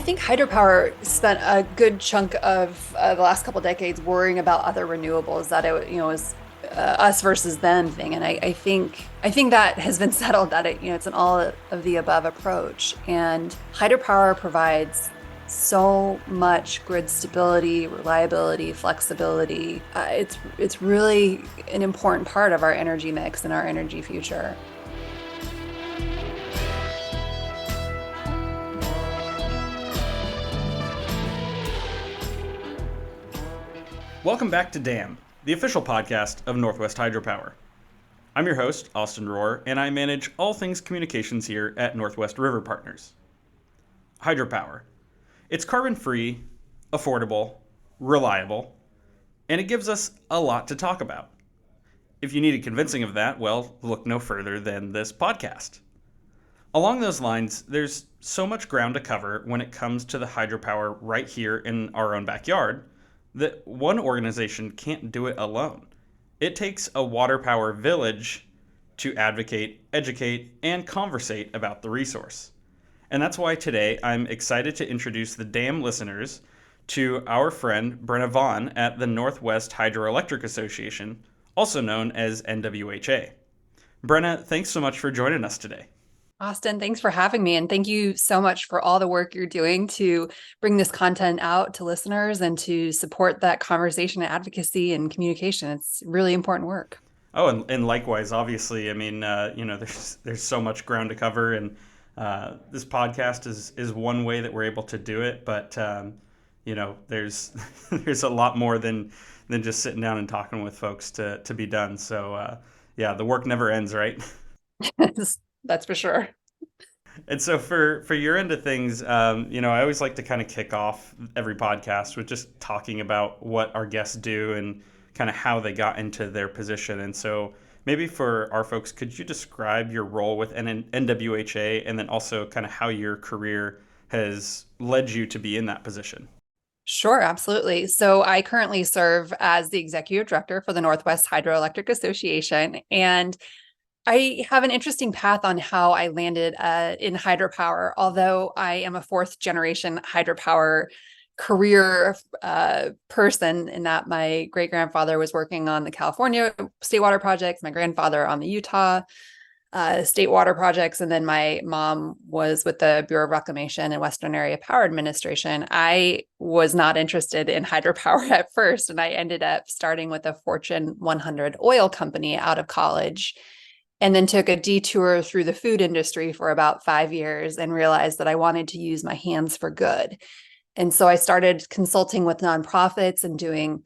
think hydropower spent a good chunk of the last couple of decades worrying about other renewables that was us versus them thing, and I think that has been settled that it's an all of the above approach, and hydropower provides so much grid stability, reliability, flexibility. It's really an important part of our energy mix and our energy future. Welcome back to DAM, the official podcast of Northwest Hydropower. I'm your host, Austin Rohr, and I manage all things communications here at Northwest River Partners. Hydropower. It's carbon-free, affordable, reliable, and it gives us a lot to talk about. If you needed convincing of that, well, look no further than this podcast. Along those lines, there's so much ground to cover when it comes to the hydropower right here in our own backyard that one organization can't do it alone. It takes a water power village to advocate, educate, and conversate about the resource. And that's why today I'm excited to introduce the DAM listeners to our friend Brenna Vaughn at the Northwest Hydroelectric Association, also known as NWHA. Brenna, thanks so much for joining us today. Austin, thanks for having me. And thank you so much for all the work you're doing to bring this content out to listeners and to support that conversation and advocacy and communication. It's really important work. Oh, and likewise, obviously, I mean, there's so much ground to cover, and this podcast is one way that we're able to do it. But there's there's a lot more than just sitting down and talking with folks to be done. So yeah, the work never ends, right? That's for sure. And so for your end of things, I always like to kind of kick off every podcast with just talking about what our guests do and kind of how they got into their position. And so maybe for our folks, could you describe your role with NWHA and then also kind of how your career has led you to be in that position? Sure, absolutely. So I currently serve as the executive director for the Northwest Hydroelectric Association, and I have an interesting path on how I landed in hydropower, although I am a fourth generation hydropower career person, in that my great grandfather was working on the California state water projects, my grandfather on the Utah state water projects, and then my mom was with the Bureau of Reclamation and Western Area Power Administration. I was not interested in hydropower at first, and I ended up starting with a Fortune 100 oil company out of college, and then took a detour through the food industry for about 5 years and realized that I wanted to use my hands for good. And so I started consulting with nonprofits and doing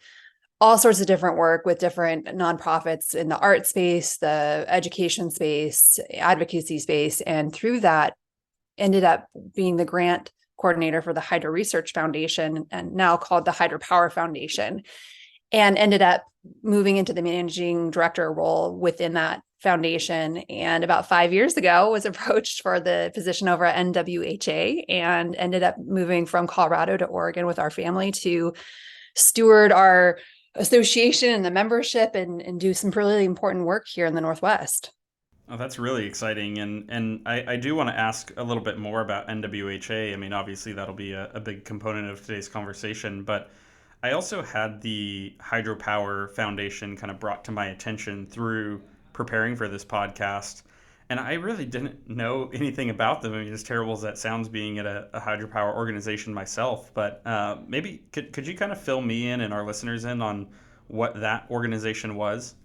all sorts of different work with different nonprofits in the art space, the education space, advocacy space. And through that, ended up being the grant coordinator for the Hydro Research Foundation, and now called the Hydropower Foundation, and ended up moving into the managing director role within that foundation. And about 5 years ago was approached for the position over at NWHA, and ended up moving from Colorado to Oregon with our family to steward our association and the membership, and do some really important work here in the Northwest. Oh, that's really exciting. And I do want to ask a little bit more about NWHA. I mean, obviously, that'll be a big component of today's conversation, but I also had the Hydropower Foundation kind of brought to my attention through preparing for this podcast. And I really didn't know anything about them. I mean, as terrible as that sounds, being at a hydropower organization myself, but maybe could you kind of fill me in and our listeners in on what that organization was?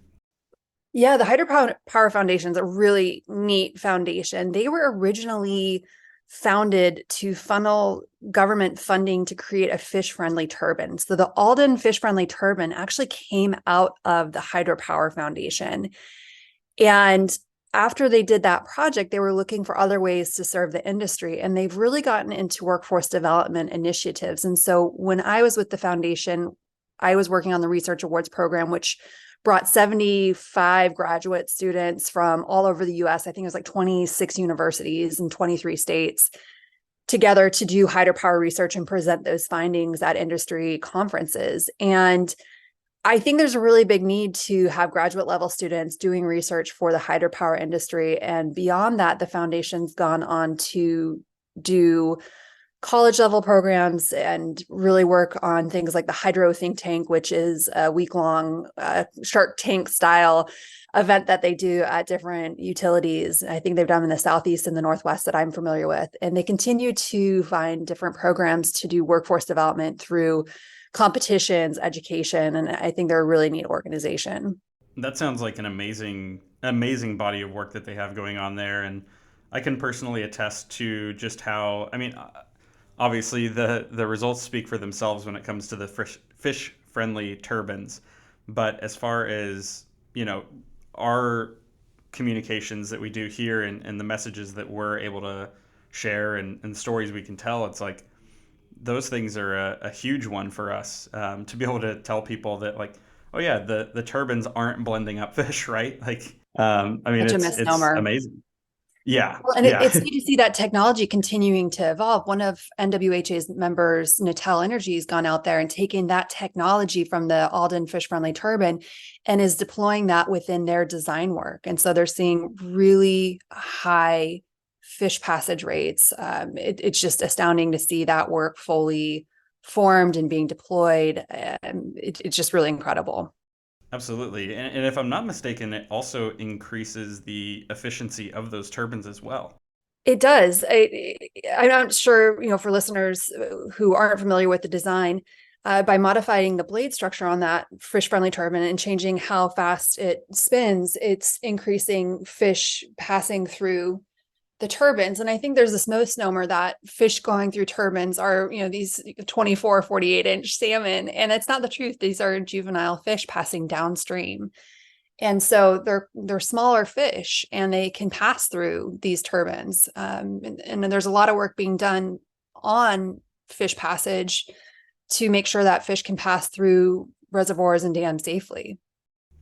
Yeah, the Hydropower Foundation is a really neat foundation. They were originally founded to funnel government funding to create a fish-friendly turbine. So the Alden fish-friendly turbine actually came out of the Hydropower Foundation. And after they did that project, they were looking for other ways to serve the industry, and they've really gotten into workforce development initiatives. And so when I was with the foundation, I was working on the Research Awards program, which brought 75 graduate students from all over the US. I think it was like 26 universities in 23 states together to do hydropower research and present those findings at industry conferences. And I think there's a really big need to have graduate level students doing research for the hydropower industry. And beyond that, the foundation's gone on to do college level programs and really work on things like the Hydro Think Tank, which is a week long Shark Tank style event that they do at different utilities. I think they've done in the Southeast and the Northwest that I'm familiar with. And they continue to find different programs to do workforce development through competitions, education. And I think they're a really neat organization. That sounds like an amazing body of work that they have going on there, and I can personally attest to just how. I mean, obviously the results speak for themselves when it comes to the fish friendly turbines, but as far as our communications that we do here and the messages that we're able to share and the stories we can tell, it's like those things are a huge one for us, to be able to tell people that, like, oh yeah, the turbines aren't blending up fish, right? Like, I mean, Such a it's misnomer. amazing. Yeah, Well, and yeah. it's neat to see that technology continuing to evolve. One of NWHA's members, Natel Energy, has gone out there and taken that technology from the Alden fish friendly turbine and is deploying that within their design work. And so they're seeing really high fish passage rates. It's just astounding to see that work fully formed and being deployed. It's just really incredible. Absolutely. And if I'm not mistaken, it also increases the efficiency of those turbines as well. It does. I'm not sure, for listeners who aren't familiar with the design, by modifying the blade structure on that fish-friendly turbine and changing how fast it spins, it's increasing fish passing through the turbines. And I think there's this misnomer that fish going through turbines are, these 24, 48-inch salmon, and it's not the truth. These are juvenile fish passing downstream. And so they're smaller fish and they can pass through these turbines. And there's a lot of work being done on fish passage to make sure that fish can pass through reservoirs and dams safely.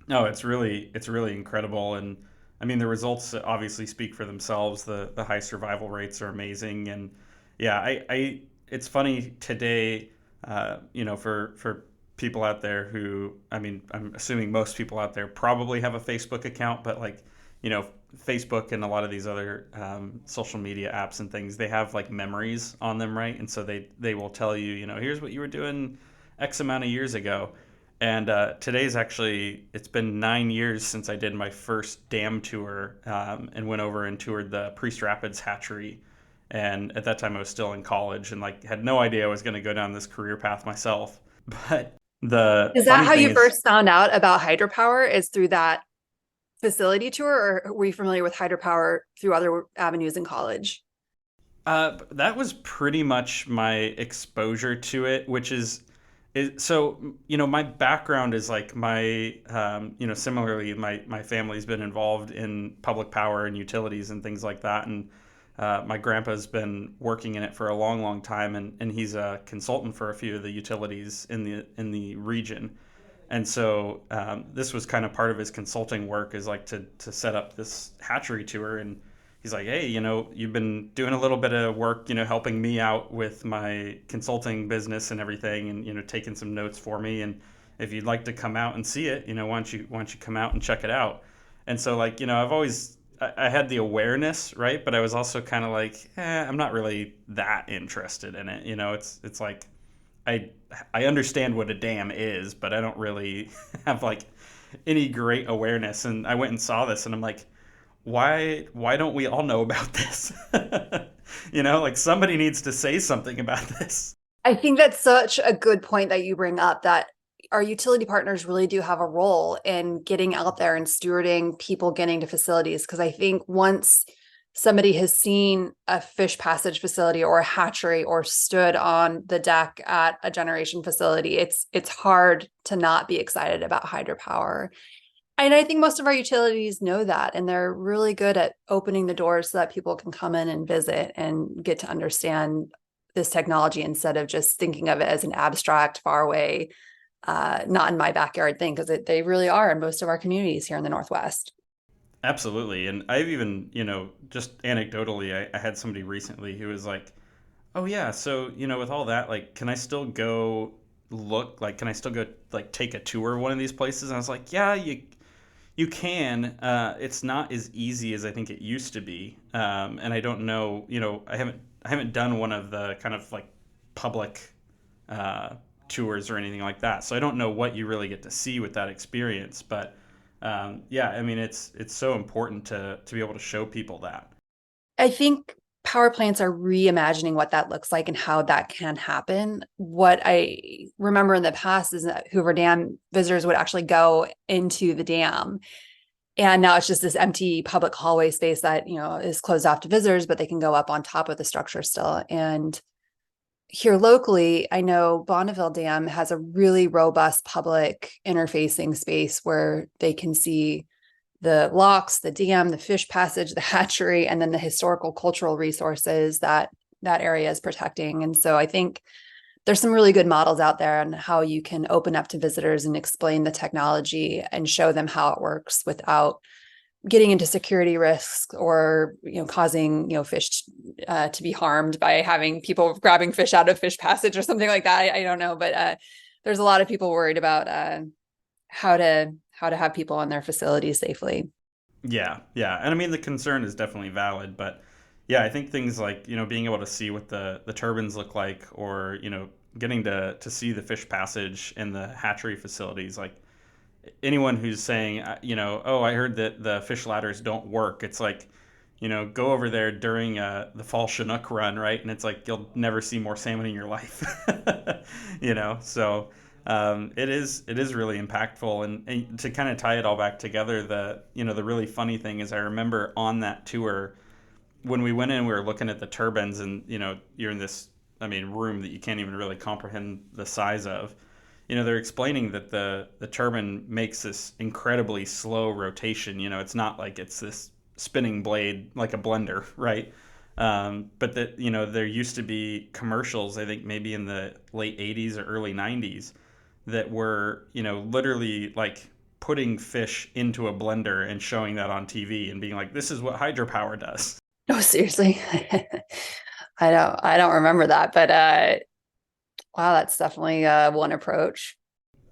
No, it's really incredible, and I mean the results obviously speak for themselves. The high survival rates are amazing, and yeah, I it's funny today, for people out there who, I mean, I'm assuming most people out there probably have a Facebook account, but like, Facebook and a lot of these other social media apps and things, they have like memories on them, right? And so they will tell you, here's what you were doing X amount of years ago. And today's actually, it's been 9 years since I did my first dam tour, and went over and toured the Priest Rapids hatchery. And at that time, I was still in college and like had no idea I was going to go down this career path myself. But the Is that funny how thing you is, first found out about hydropower, is through that facility tour, or were you familiar with hydropower through other avenues in college? that was pretty much my exposure to it, which is so, my background is like similarly, my family's been involved in public power and utilities and things like that. And my grandpa's been working in it for a long time, and he's a consultant for a few of the utilities in the region. And so this was kind of part of his consulting work, is like to set up this hatchery tour. And he's like, hey, you've been doing a little bit of work, helping me out with my consulting business and everything, and taking some notes for me. And if you'd like to come out and see it, why don't you come out and check it out? And so, like, I've always I had the awareness, right? But I was also kind of like, I'm not really that interested in it. It's like I I understand what a dam is, but I don't really have like any great awareness. And I went and saw this, and I'm like, why don't we all know about this? Like somebody needs to say something about this. I think that's such a good point that you bring up, that our utility partners really do have a role in getting out there and stewarding people getting to facilities. Because I think once somebody has seen a fish passage facility or a hatchery or stood on the deck at a generation facility, it's hard to not be excited about hydropower. And I think most of our utilities know that, and they're really good at opening the doors so that people can come in and visit and get to understand this technology instead of just thinking of it as an abstract, far away, not in my backyard thing, because they really are in most of our communities here in the Northwest. Absolutely. And I've even, just anecdotally, I had somebody recently who was like, oh yeah, so, with all that, like, can I still go look, like, can I still go like take a tour of one of these places? And I was like, yeah, you can. It's not as easy as I think it used to be. And I don't know, I haven't haven't done one of the kind of like public uh, tours or anything like that. So I don't know what you really get to see with that experience. But yeah, I mean, it's so important to be able to show people that. I think power plants are reimagining what that looks like and how that can happen. What I remember in the past is that Hoover Dam visitors would actually go into the dam. And now it's just this empty public hallway space that, is closed off to visitors, but they can go up on top of the structure still. And here locally, I know Bonneville Dam has a really robust public interfacing space where they can see the locks, the dam, the fish passage, the hatchery, and then the historical cultural resources that that area is protecting. And so I think there's some really good models out there on how you can open up to visitors and explain the technology and show them how it works without getting into security risks or causing fish to be harmed by having people grabbing fish out of fish passage or something like that. I don't know, but there's a lot of people worried about how to have people in their facilities safely. Yeah, yeah, and I mean the concern is definitely valid, but yeah, I think things like being able to see what the turbines look like, or getting to see the fish passage in the hatchery facilities, like anyone who's saying oh, I heard that the fish ladders don't work, it's like go over there during the fall Chinook run, right? And it's like you'll never see more salmon in your life. So it is really impactful, and to kind of tie it all back together, the really funny thing is I remember on that tour when we went in, we were looking at the turbines, and you're in this, I mean, room that you can't even really comprehend the size of. They're explaining that the turbine makes this incredibly slow rotation. It's not like it's this spinning blade like a blender, right? But that there used to be commercials, I think maybe in the late '80s or early '90s, that were literally like putting fish into a blender and showing that on TV and being like, this is what hydropower does. Oh, seriously. I don't remember that, but wow, that's definitely one approach.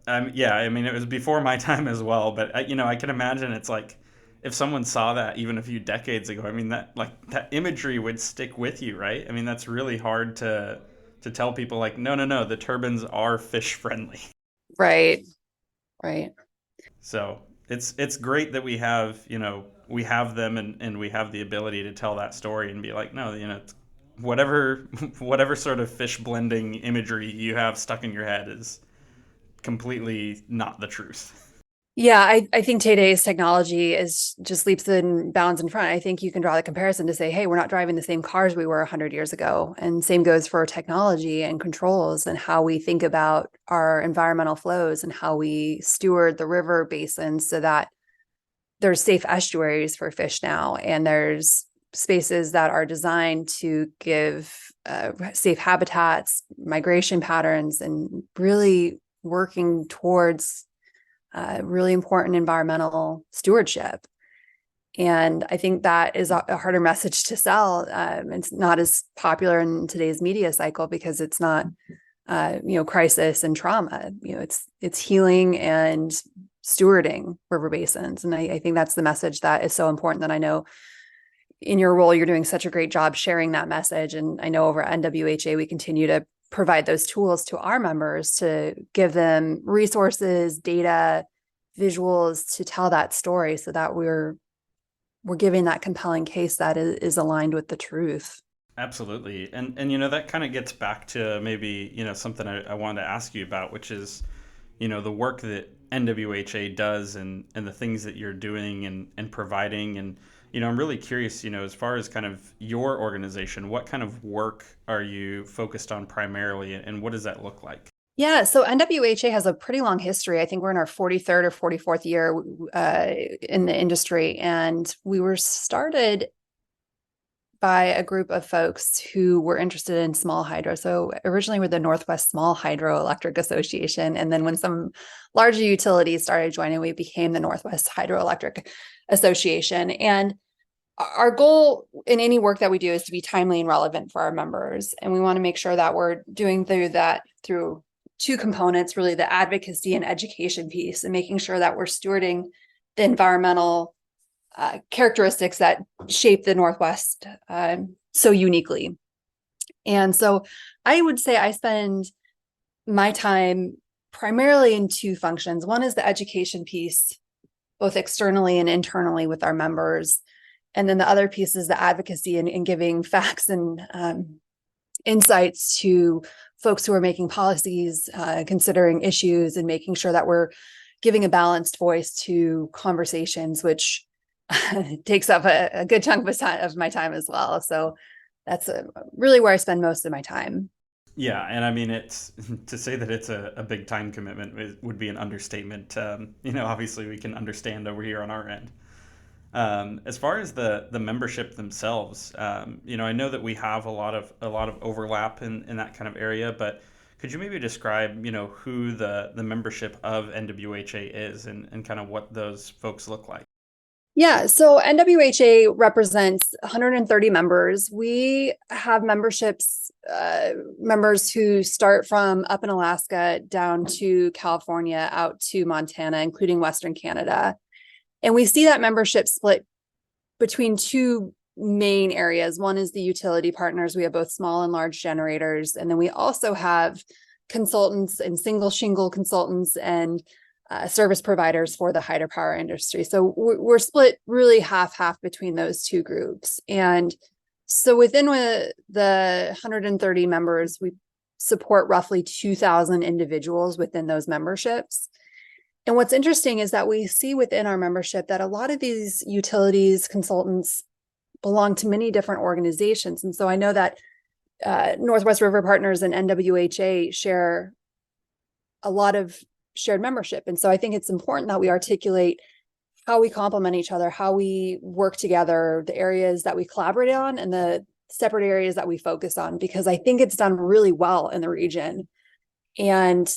Yeah, I mean, it was before my time as well, but I can imagine it's like if someone saw that even a few decades ago, I mean, that imagery would stick with you, right? I mean, that's really hard to tell people like, no, no, no, the turbines are fish friendly. Right, right. So it's great that we have them, and we have the ability to tell that story and be like, no, whatever whatever sort of fish blending imagery you have stuck in your head is completely not the truth. Yeah, I think today's technology is just leaps and bounds in front. I think you can draw the comparison to say, hey, we're not driving the same cars we were 100 years ago. And same goes for technology and controls and how we think about our environmental flows and how we steward the river basins so that there's safe estuaries for fish now. And there's spaces that are designed to give safe habitats, migration patterns, and really working towards really important environmental stewardship. And I think that is a harder message to sell. It's not as popular in today's media cycle because it's not, crisis and trauma. It's healing and stewarding river basins. And I think that's the message that is so important that I know in your role, you're doing such a great job sharing that message. And I know over at NWHA, we continue to provide those tools to our members to give them resources, data, visuals to tell that story so that we're giving that compelling case that is aligned with the truth. Absolutely. And that kind of gets back to maybe, something I wanted to ask you about, which is, the work that NWHA does, and the things that you're doing and providing. And, I'm really curious, as far as kind of your organization, what kind of work are you focused on primarily, and what does that look like? Yeah, so NWHA has a pretty long history. I think we're in our 43rd or 44th year in the industry. And we were started by a group of folks who were interested in small hydro. So originally we're the Northwest Hydroelectric Association. And then when some larger utilities started joining, we became the Northwest Hydroelectric Association. And our goal in any work that we do is to be timely and relevant for our members. And we want to make sure that we're doing through two components, really the advocacy and education piece, and making sure that we're stewarding the environmental characteristics that shape the Northwest so uniquely. And so I would say I spend my time primarily in two functions. One is the education piece, both externally and internally with our members. And then the other piece is the advocacy and giving facts and insights to folks who are making policies, considering issues, and making sure that we're giving a balanced voice to conversations, which takes up a good chunk of my time as well. So that's really where I spend most of my time. Yeah, and I mean, it's to say that it's a big time commitment would be an understatement. Obviously we can understand over here on our end. As far as the membership themselves, I know that we have a lot of overlap in that kind of area, but could you maybe describe, who the membership of NWHA is and kind of what those folks look like? Yeah, so NWHA represents 130 members. We have members who start from up in Alaska down to California, out to Montana, including Western Canada. And we see that membership split between two main areas. One is the utility partners. We have both small and large generators. And then we also have consultants and single shingle consultants and service providers for the hydropower industry. So we're split really half between those two groups. And so within the 130 members, we support roughly 2,000 individuals within those memberships. And what's interesting is that we see within our membership that a lot of these utilities consultants belong to many different organizations. And so I know that Northwest River Partners and NWHA share a lot of shared membership. And so I think it's important that we articulate how we complement each other, how we work together, the areas that we collaborate on and the separate areas that we focus on, because I think it's done really well in the region. And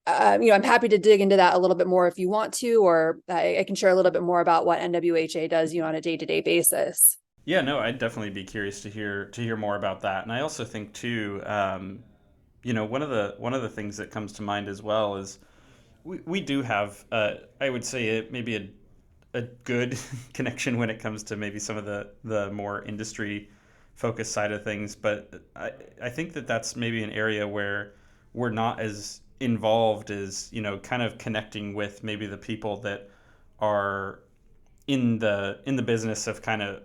I'm happy to dig into that a little bit more if you want to, or I can share a little bit more about what NWHA does, on a day-to-day basis. Yeah, no, I'd definitely be curious to hear more about that. And I also think too, one of the things that comes to mind as well is we do have, I would say, maybe a good connection when it comes to maybe some of the more industry focused side of things. But I think that's maybe an area where we're not as involved as, kind of connecting with maybe the people that are in the business of kind of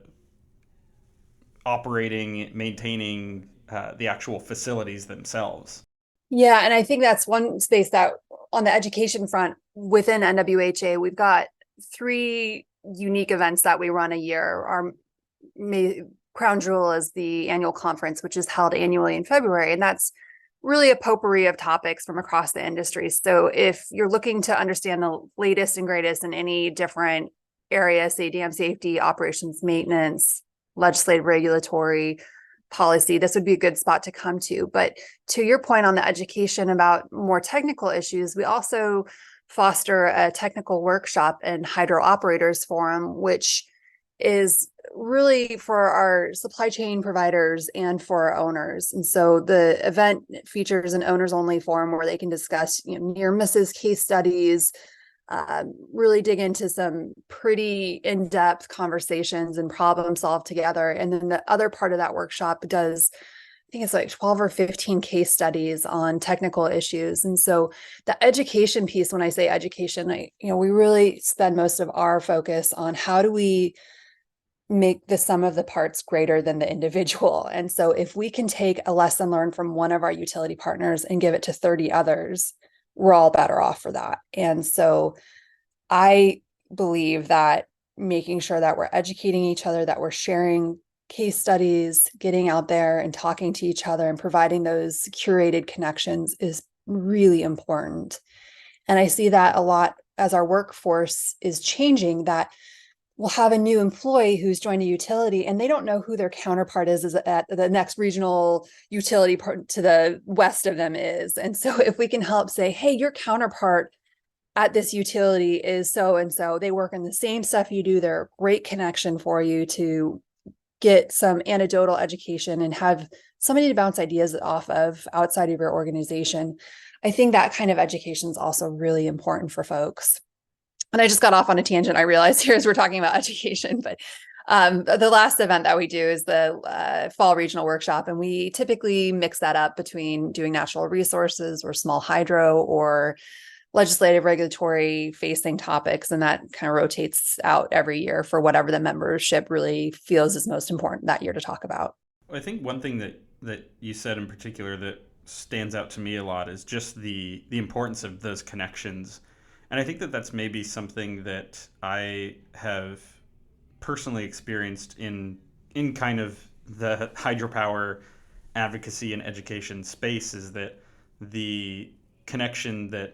operating, maintaining the actual facilities themselves. Yeah, and I think that's one space that on the education front within NWHA, we've got 3 unique events that we run a year. Our crown jewel is the annual conference, which is held annually in February. And that's really a potpourri of topics from across the industry. So if you're looking to understand the latest and greatest in any different area, say dam safety, operations, maintenance, legislative, regulatory, policy, this would be a good spot to come to. But to your point on the education about more technical issues, we also foster a technical workshop and hydro operators forum, which is really for our supply chain providers and for our owners. And so the event features an owners only forum where they can discuss near misses, case studies, really dig into some pretty in-depth conversations and problem solve together. And then the other part of that workshop does, I think it's like 12 or 15 case studies on technical issues. And so the education piece, when I say education, we really spend most of our focus on how do we make the sum of the parts greater than the individual. And so if we can take a lesson learned from one of our utility partners and give it to 30 others, we're all better off for that. And so I believe that making sure that we're educating each other, that we're sharing case studies, getting out there and talking to each other and providing those curated connections is really important. And I see that a lot as our workforce is changing, that we'll have a new employee who's joined a utility and they don't know who their counterpart is at the next regional utility part to the west of them is. And so if we can help say, hey, your counterpart at this utility is so and so, they work in the same stuff you do, they're a great connection for you to get some anecdotal education and have somebody to bounce ideas off of outside of your organization. I think that kind of education is also really important for folks. And I just got off on a tangent, I realized, here as we're talking about education, but The last event that we do is the fall regional workshop, and we typically mix that up between doing natural resources or small hydro or legislative regulatory facing topics, and that kind of rotates out every year for whatever the membership really feels is most important that year to talk about. I think one thing that you said in particular that stands out to me a lot is just the importance of those connections. And I think that that's maybe something that I have personally experienced in kind of the hydropower advocacy and education space, is that the connection that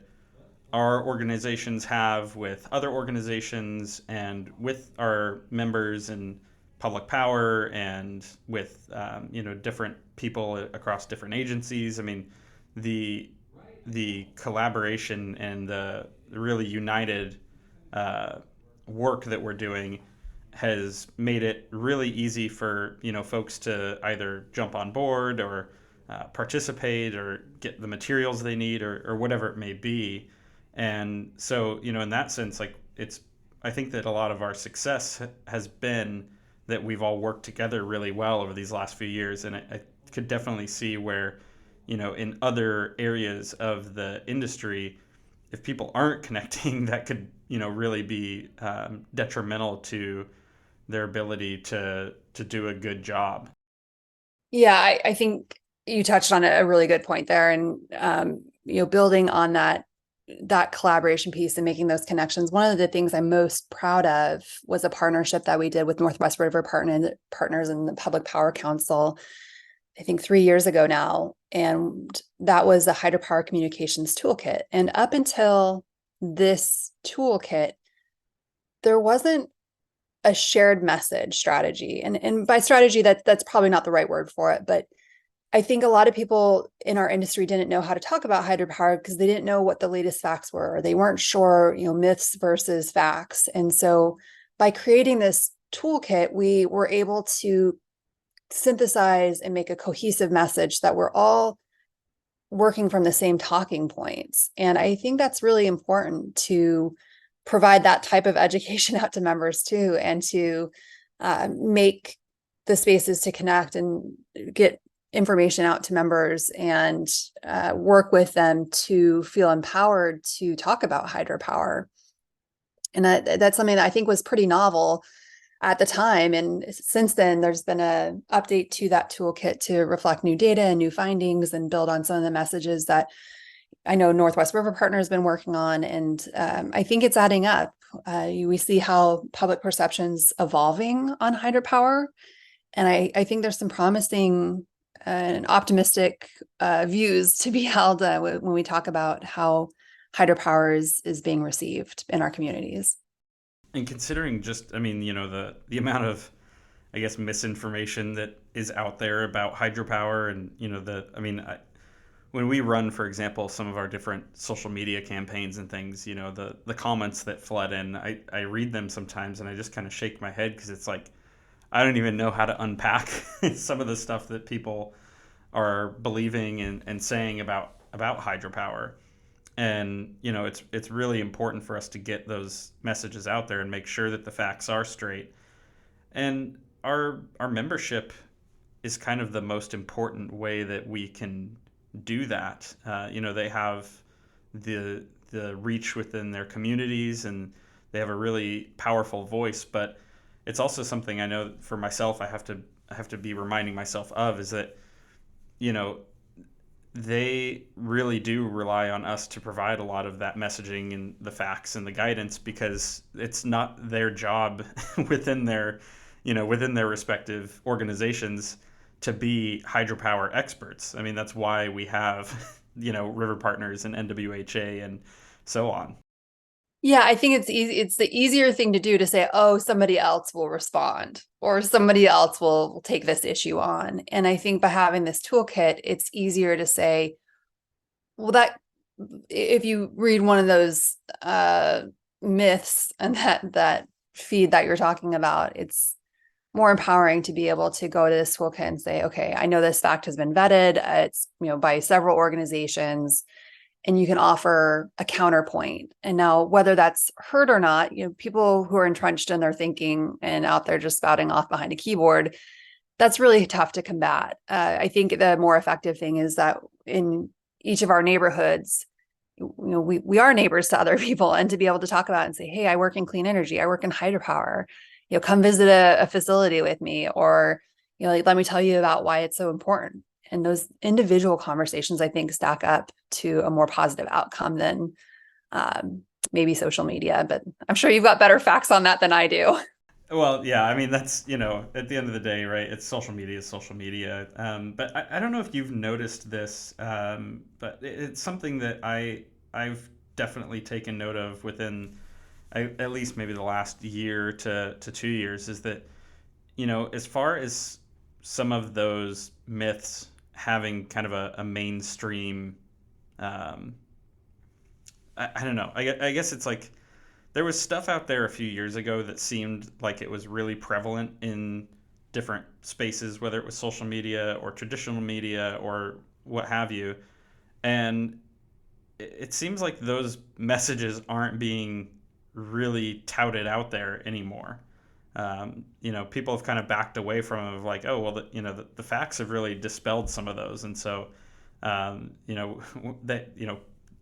our organizations have with other organizations and with our members in public power and with different people across different agencies. I mean, the the collaboration and the really united work that we're doing has made it really easy for folks to either jump on board or participate or get the materials they need or whatever it may be. And so in that sense, like I think that a lot of our success has been that we've all worked together really well over these last few years. And I could definitely see where in other areas of the industry, if people aren't connecting, that could really be detrimental to their ability to do a good job. Yeah, I think you touched on a really good point there, and building on that collaboration piece and making those connections. One of the things I'm most proud of was a partnership that we did with Northwest River Partners and the Public Power Council, I think 3 years ago now. And that was the hydropower communications toolkit. And up until this toolkit, there wasn't a shared message strategy. And by strategy, that's probably not the right word for it, but I think a lot of people in our industry didn't know how to talk about hydropower because they didn't know what the latest facts were. Or they weren't sure, myths versus facts. And so by creating this toolkit, we were able to synthesize and make a cohesive message that we're all working from the same talking points. And I think that's really important to provide that type of education out to members too, and to make the spaces to connect and get information out to members and work with them to feel empowered to talk about hydropower. And that's something that I think was pretty novel at the time. And since then, there's been an update to that toolkit to reflect new data and new findings and build on some of the messages that I know Northwest River Partners has been working on. And I think it's adding up. We see how public perception's evolving on hydropower. And I think there's some promising and optimistic views to be held when we talk about how hydropower is being received in our communities. And considering just, I mean, the amount of, I guess, misinformation that is out there about hydropower, and when we run, for example, some of our different social media campaigns and things, the comments that flood in, I read them sometimes and I just kind of shake my head because it's like, I don't even know how to unpack some of the stuff that people are believing and saying about hydropower. And it's really important for us to get those messages out there and make sure that the facts are straight. And our membership is kind of the most important way that we can do that. They have the reach within their communities and they have a really powerful voice, but it's also something I know for myself I have to be reminding myself of, is that they really do rely on us to provide a lot of that messaging and the facts and the guidance, because it's not their job within their respective organizations to be hydropower experts. I mean, that's why we have River Partners and NWHA and so on. Yeah, I think it's easy. It's the easier thing to do to say, oh, somebody else will respond or somebody else will take this issue on. And I think by having this toolkit, it's easier to say, well, that if you read one of those myths and that feed that you're talking about, it's more empowering to be able to go to this toolkit and say, okay, I know this fact has been vetted. It's by several organizations. and you can offer a counterpoint. And now, whether that's heard or not, people who are entrenched in their thinking and out there just spouting off behind a keyboard, that's really tough to combat. I think the more effective thing is that in each of our neighborhoods, we are neighbors to other people, and to be able to talk about it and say, hey, I work in clean energy, I work in hydropower, come visit a facility with me, or, like, let me tell you about why it's so important. And those individual conversations, I think, stack up to a more positive outcome than maybe social media. But I'm sure you've got better facts on that than I do. Well, yeah, I mean, that's, at the end of the day, right? It's social media is social media. But I don't know if you've noticed this, but it's something that I've definitely taken note of within at least maybe the last year to 2 years, is that, as far as some of those myths having kind of a mainstream, um, I don't know. I guess it's like there was stuff out there a few years ago that seemed like it was really prevalent in different spaces, whether it was social media or traditional media or what have you. And it seems like those messages aren't being really touted out there anymore. People have kind of backed away from it, of like, oh, well, the facts have really dispelled some of those. And so, that,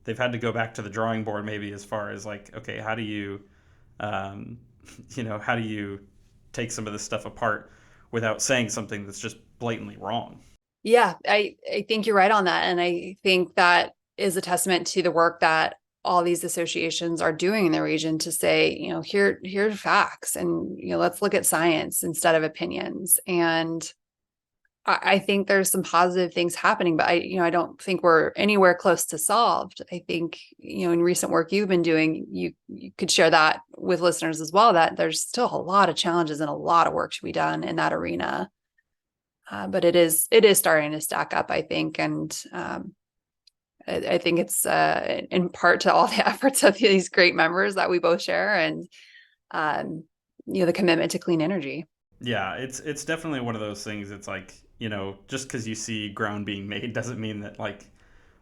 they've had to go back to the drawing board, maybe, as far as like, okay, how do you, um, how do you take some of this stuff apart without saying something that's just blatantly wrong? Yeah, I think you're right on that. And I think that is a testament to the work that all these associations are doing in the region to say, here's facts, and, let's look at science instead of opinions. And I think there's some positive things happening, but I don't think we're anywhere close to solved. I think, in recent work you've been doing, you could share that with listeners as well, that there's still a lot of challenges and a lot of work to be done in that arena. But it is starting to stack up, I think. And I think it's in part to all the efforts of these great members that we both share, and um, the commitment to clean energy. Yeah, it's definitely one of those things. It's like, just because you see ground being made doesn't mean that, like,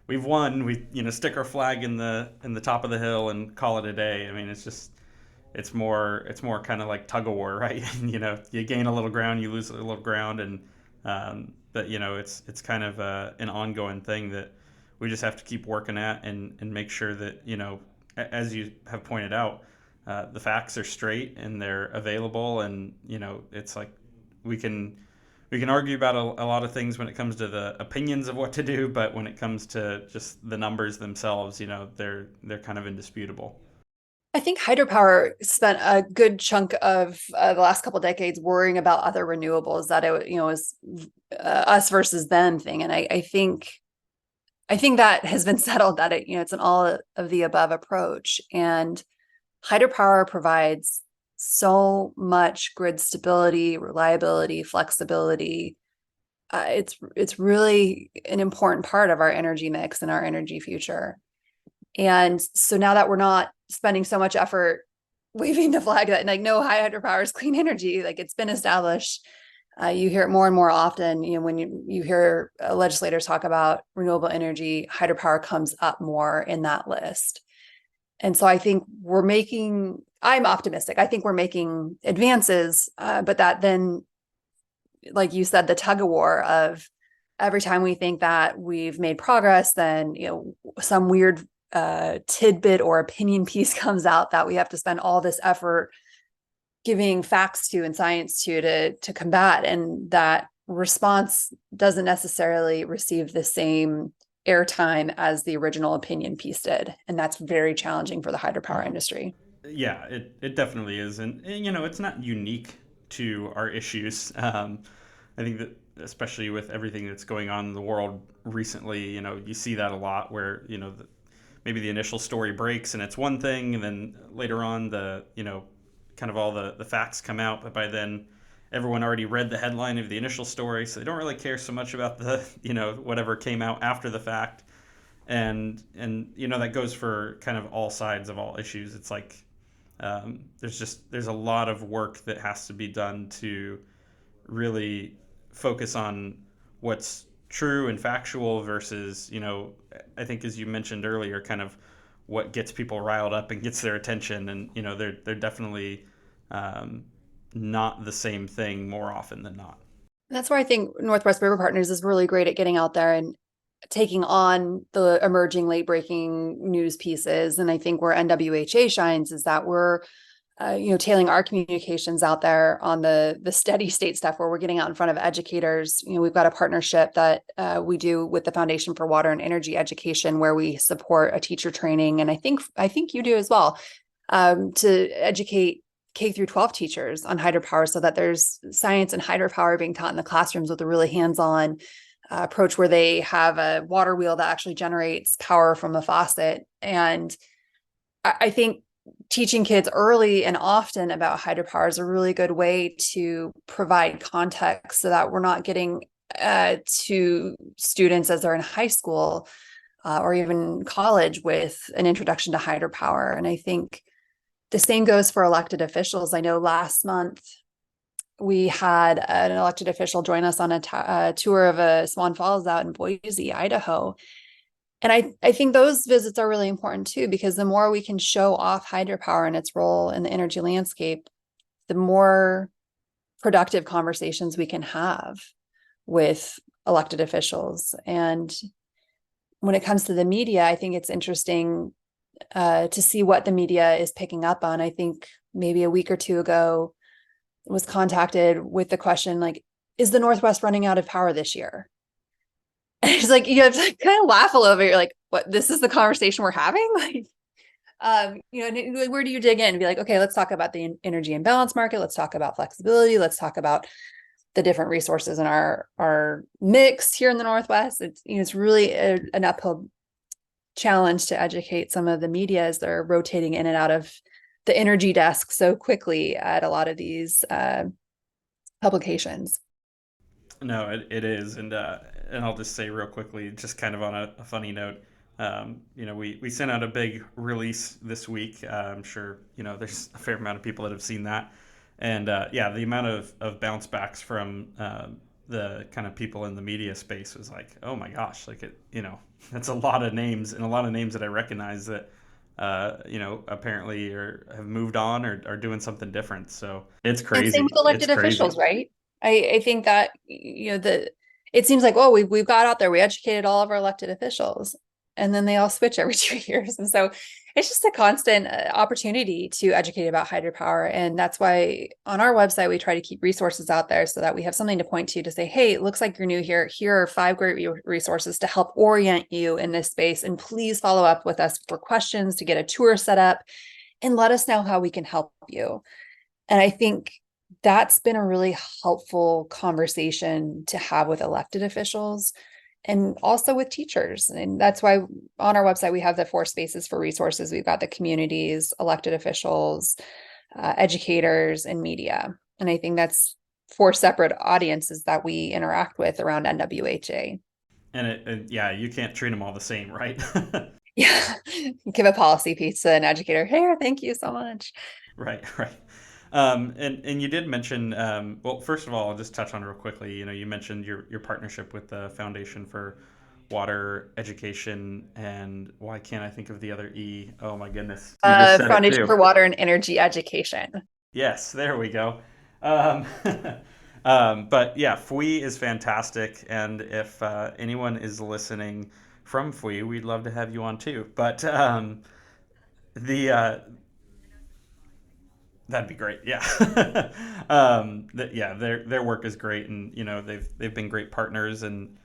we've won. We, stick our flag in the top of the hill and call it a day. I mean, it's more kind of like tug of war, right? You gain a little ground, you lose a little ground, and but it's kind of an ongoing thing that we just have to keep working at, and make sure that, as you have pointed out, the facts are straight and they're available, and it's like we can we can argue about a lot of things when it comes to the opinions of what to do, but when it comes to just the numbers themselves, they're kind of indisputable. I think hydropower spent a good chunk of the last couple of decades worrying about other renewables, that it was us versus them thing, and I think that has been settled, that it's an all of the above approach. And hydropower provides so much grid stability, reliability, flexibility. It's really an important part of our energy mix and our energy future. And so now that we're not spending so much effort waving the flag that, like, no, hydropower is clean energy, like, it's been established. You hear it more and more often. When you hear legislators talk about renewable energy, hydropower comes up more in that list. And so I think I'm optimistic. I think we're making advances, but that then, like you said, the tug of war of every time we think that we've made progress, then, some weird tidbit or opinion piece comes out that we have to spend all this effort giving facts to and science to combat. And that response doesn't necessarily receive the same airtime as the original opinion piece did. And that's very challenging for the hydropower industry. Yeah, it definitely is, and it's not unique to our issues. I think that, especially with everything that's going on in the world recently, you see that a lot, where maybe the initial story breaks and it's one thing, and then later on the kind of all the facts come out, but by then everyone already read the headline of the initial story, so they don't really care so much about the whatever came out after the fact. And that goes for kind of all sides of all issues. It's like, there's a lot of work that has to be done to really focus on what's true and factual versus, I think as you mentioned earlier, kind of what gets people riled up and gets their attention. And, they're definitely um, not the same thing more often than not. That's where I think Northwest River Partners is really great at getting out there and taking on the emerging late breaking news pieces. And I think where NWHA shines is that we're tailing our communications out there on the steady state stuff where we're getting out in front of educators. We've got a partnership that we do with the Foundation for Water and Energy Education, where we support a teacher training, and I think you do as well, to educate K through 12 teachers on hydropower, so that there's science and hydropower being taught in the classrooms with a really hands-on approach, where they have a water wheel that actually generates power from a faucet. And I think teaching kids early and often about hydropower is a really good way to provide context, so that we're not getting to students as they're in high school or even college with an introduction to hydropower. And I think the same goes for elected officials. I know last month we had an elected official join us on a tour of a Swan Falls out in Boise, Idaho. And I think those visits are really important too, because the more we can show off hydropower and its role in the energy landscape, the more productive conversations we can have with elected officials. And when it comes to the media, I think it's interesting to see what the media is picking up on. I think maybe a week or two ago was contacted with the question, like, is the Northwest running out of power this year? And it's like, you have to kind of laugh a little bit. You're like, what, this is the conversation we're having? Like, and where do you dig in and be like, okay, let's talk about the energy imbalance market. Let's talk about flexibility. Let's talk about the different resources in our mix here in the Northwest. It's really an uphill challenge to educate some of the media as they're rotating in and out of the energy desk so quickly at a lot of these publications. No, it is, and I'll just say real quickly, just kind of on a funny note, we sent out a big release this week. I'm sure there's a fair amount of people that have seen that, and yeah, the amount of bounce backs from the kind of people in the media space was like, oh my gosh, like that's a lot of names, and a lot of names that I recognize that apparently have moved on or are doing something different. So it's And same crazy. with elected It's crazy. officials, right? I think that, it seems like, oh, we've got out there, we educated all of our elected officials, and then they all switch every 2 years. And so it's just a constant opportunity to educate about hydropower. And that's why on our website, we try to keep resources out there so that we have something to point to say, hey, it looks like you're new here. Here are 5 great resources to help orient you in this space. And please follow up with us for questions, to get a tour set up, and let us know how we can help you. And I think that's been a really helpful conversation to have with elected officials and also with teachers. And that's why on our website, we have the 4 spaces for resources. We've got the communities, elected officials, educators, and media. And I think that's 4 separate audiences that we interact with around NWHA. And yeah, you can't treat them all the same, right? Yeah. Give a policy piece to an educator. Here, thank you so much. Right, right. And you did mention, well, first of all, I'll just touch on real quickly. You mentioned your partnership with the Foundation for Water Education, and why can't I think of the other E? Oh my goodness, you just said it Foundation too. for Water and Energy Education. Yes, there we go. Um, but yeah, FWE is fantastic, and if anyone is listening from FWE, we'd love to have you on too. But the that'd be great. Yeah. Yeah, their work is great, and they've been great partners, and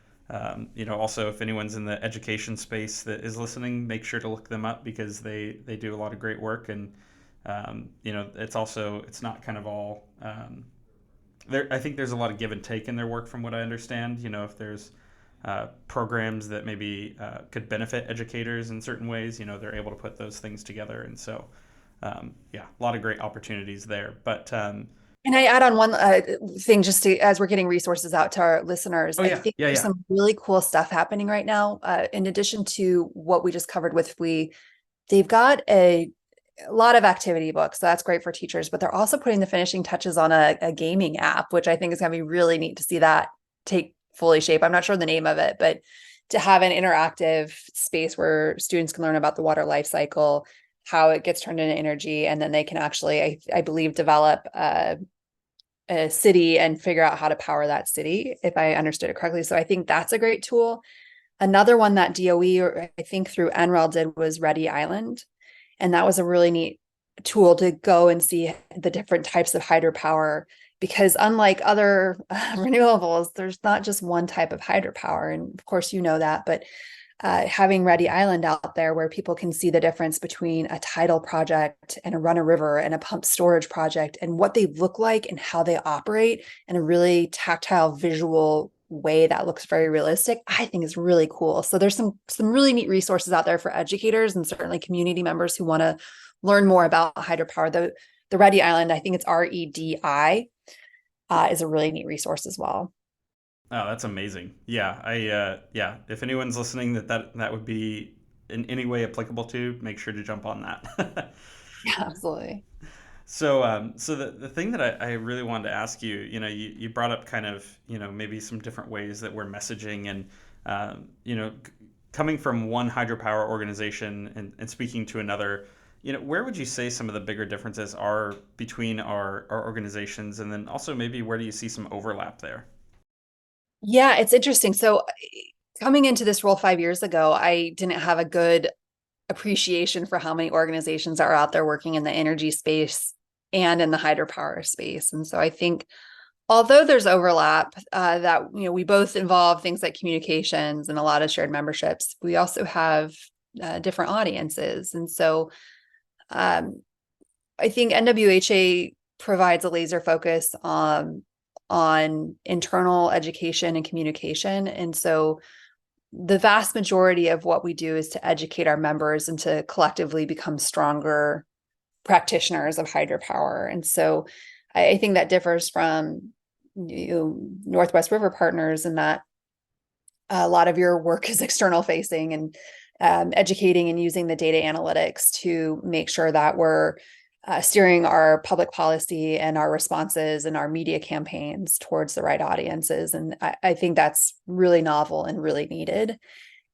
also if anyone's in the education space that is listening, make sure to look them up, because they do a lot of great work. And it's not kind of all there. I think there's a lot of give and take in their work, from what I understand. If there's programs that maybe could benefit educators in certain ways, they're able to put those things together. And so yeah, a lot of great opportunities there. But and I add on one thing, just to, as we're getting resources out to our listeners, oh I yeah, think yeah, there's yeah. some really cool stuff happening right now. In addition to what we just covered with they've got a lot of activity books. So that's great for teachers, but they're also putting the finishing touches on a gaming app, which I think is going to be really neat to see that take fully shape. I'm not sure the name of it, but to have an interactive space where students can learn about the water life cycle, how it gets turned into energy, and then they can actually, I believe, develop a city and figure out how to power that city, if I understood it correctly. So I think that's a great tool. Another one that DOE, or I think through NREL, did was Ready Island. And that was a really neat tool to go and see the different types of hydropower, because unlike other renewables, there's not just one type of hydropower. And of course, you know that, but having Ready Island out there where people can see the difference between a tidal project and a run a river and a pump storage project and what they look like and how they operate in a really tactile, visual way that looks very realistic, I think is really cool. So there's some really neat resources out there for educators and certainly community members who want to learn more about hydropower. The Ready Island, I think it's REDI, is a really neat resource as well. Oh, that's amazing. Yeah, yeah. If anyone's listening that would be in any way applicable to, make sure to jump on that. Yeah, absolutely. So the thing that I really wanted to ask you, you brought up kind of, maybe some different ways that we're messaging and, coming from one hydropower organization and speaking to another, where would you say some of the bigger differences are between our organizations, and then also maybe where do you see some overlap there? Yeah, it's interesting. So coming into this role 5 years ago, I didn't have a good appreciation for how many organizations are out there working in the energy space and in the hydropower space. And so I think although there's overlap, that we both involve things like communications and a lot of shared memberships, we also have different audiences. And so um, I think NWHA provides a laser focus on internal education and communication. And so the vast majority of what we do is to educate our members and to collectively become stronger practitioners of hydropower. And so I think that differs from Northwest River Partners in that a lot of your work is external facing and educating and using the data analytics to make sure that we're steering our public policy and our responses and our media campaigns towards the right audiences. And I think that's really novel and really needed,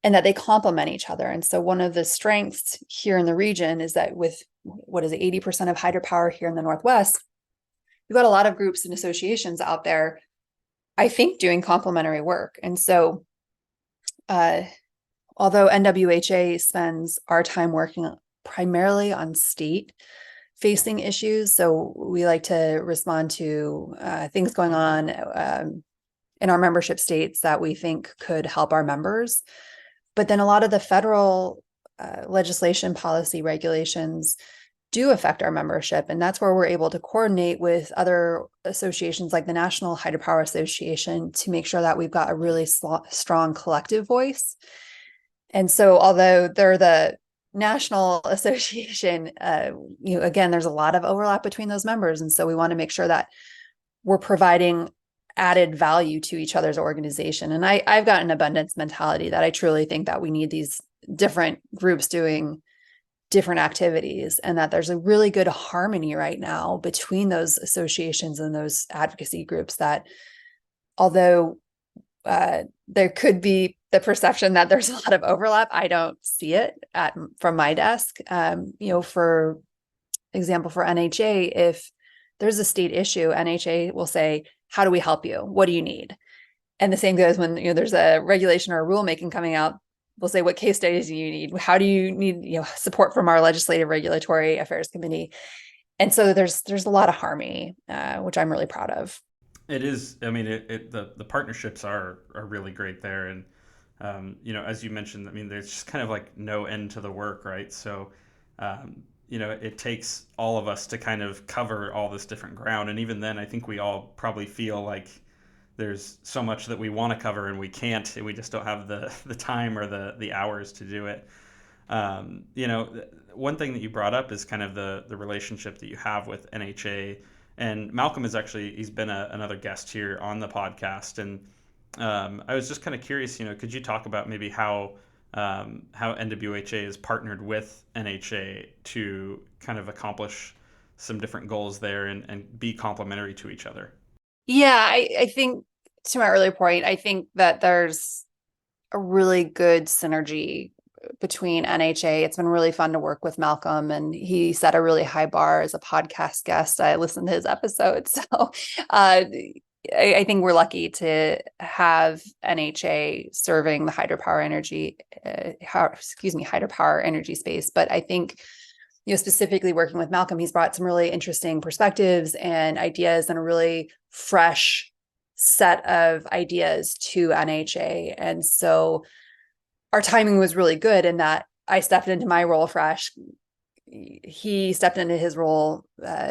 and that they complement each other. And so one of the strengths here in the region is that with what is it, 80% of hydropower here in the Northwest, we've got a lot of groups and associations out there, I think, doing complementary work. And so although NWHA spends our time working primarily on state facing issues, so we like to respond to things going on in our membership states that we think could help our members. But then a lot of the federal legislation, policy, regulations do affect our membership. And that's where we're able to coordinate with other associations like the National Hydropower Association to make sure that we've got a really strong collective voice. And so although they're the national association, again, there's a lot of overlap between those members. And so we want to make sure that we're providing added value to each other's organization. And I've got an abundance mentality that I truly think that we need these different groups doing different activities, and that there's a really good harmony right now between those associations and those advocacy groups, that although there could be the perception that there's a lot of overlap, I don't see it from my desk. For example, for NHA, if there's a state issue, NHA will say, how do we help you? What do you need? And the same goes when there's a regulation or a rulemaking coming out. We'll say, what case studies do you need? How do you need support from our legislative regulatory affairs committee? And so there's a lot of harmony, which I'm really proud of. It is. I mean, the partnerships are really great there, and as you mentioned, I mean, there's just kind of like no end to the work, right? So, it takes all of us to kind of cover all this different ground, and even then, I think we all probably feel like there's so much that we want to cover and we can't, and we just don't have the time or the hours to do it. One thing that you brought up is kind of the relationship that you have with NHA, and Malcolm is actually, he's been another guest here on the podcast, and I was just kind of curious, could you talk about maybe how NWHA is partnered with NHA to kind of accomplish some different goals there and be complementary to each other? Yeah, I think to my earlier point, I think that there's a really good synergy between NHA. It's been really fun to work with Malcolm, and he set a really high bar as a podcast guest. I listened to his episode. So I think we're lucky to have NHA serving the hydropower energy space. But I think, specifically working with Malcolm, he's brought some really interesting perspectives and ideas and a really fresh set of ideas to NHA. And so our timing was really good in that I stepped into my role fresh. He stepped into his role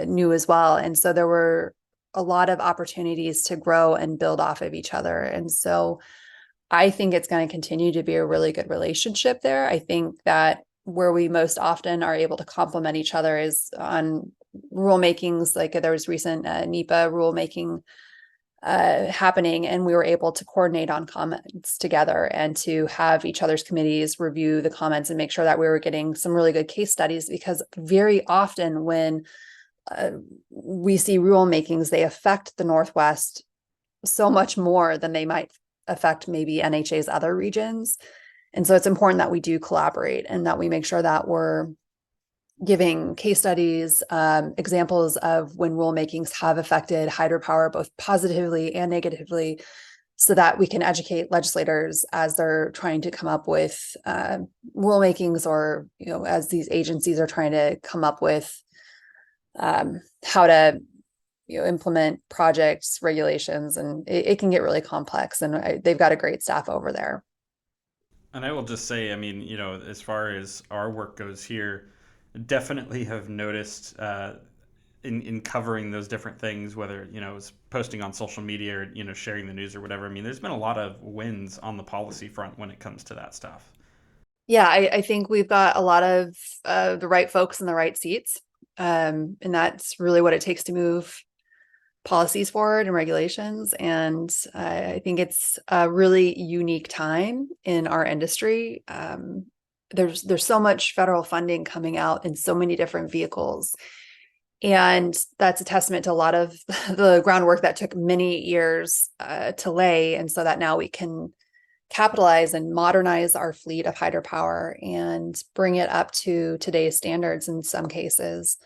new as well. And so there were a lot of opportunities to grow and build off of each other. And so I think it's going to continue to be a really good relationship there. I think that where we most often are able to complement each other is on rulemakings. Like there was recent NEPA rulemaking happening, and we were able to coordinate on comments together and to have each other's committees review the comments and make sure that we were getting some really good case studies, because very often when we see rulemakings, they affect the Northwest so much more than they might affect maybe NHA's other regions. And so it's important that we do collaborate and that we make sure that we're giving case studies, examples of when rulemakings have affected hydropower, both positively and negatively, so that we can educate legislators as they're trying to come up with rulemakings, or, as these agencies are trying to come up with how to implement projects, regulations, and it can get really complex. And they've got a great staff over there. And I will just say, I mean, as far as our work goes here, definitely have noticed in covering those different things, whether, it's posting on social media or, sharing the news or whatever. I mean, there's been a lot of wins on the policy front when it comes to that stuff. Yeah, I think we've got a lot of the right folks in the right seats. And that's really what it takes to move policies forward and regulations. And I think it's a really unique time in our industry. There's so much federal funding coming out in so many different vehicles. And that's a testament to a lot of the groundwork that took many years to lay. And so that now we can capitalize and modernize our fleet of hydropower and bring it up to today's standards in some cases.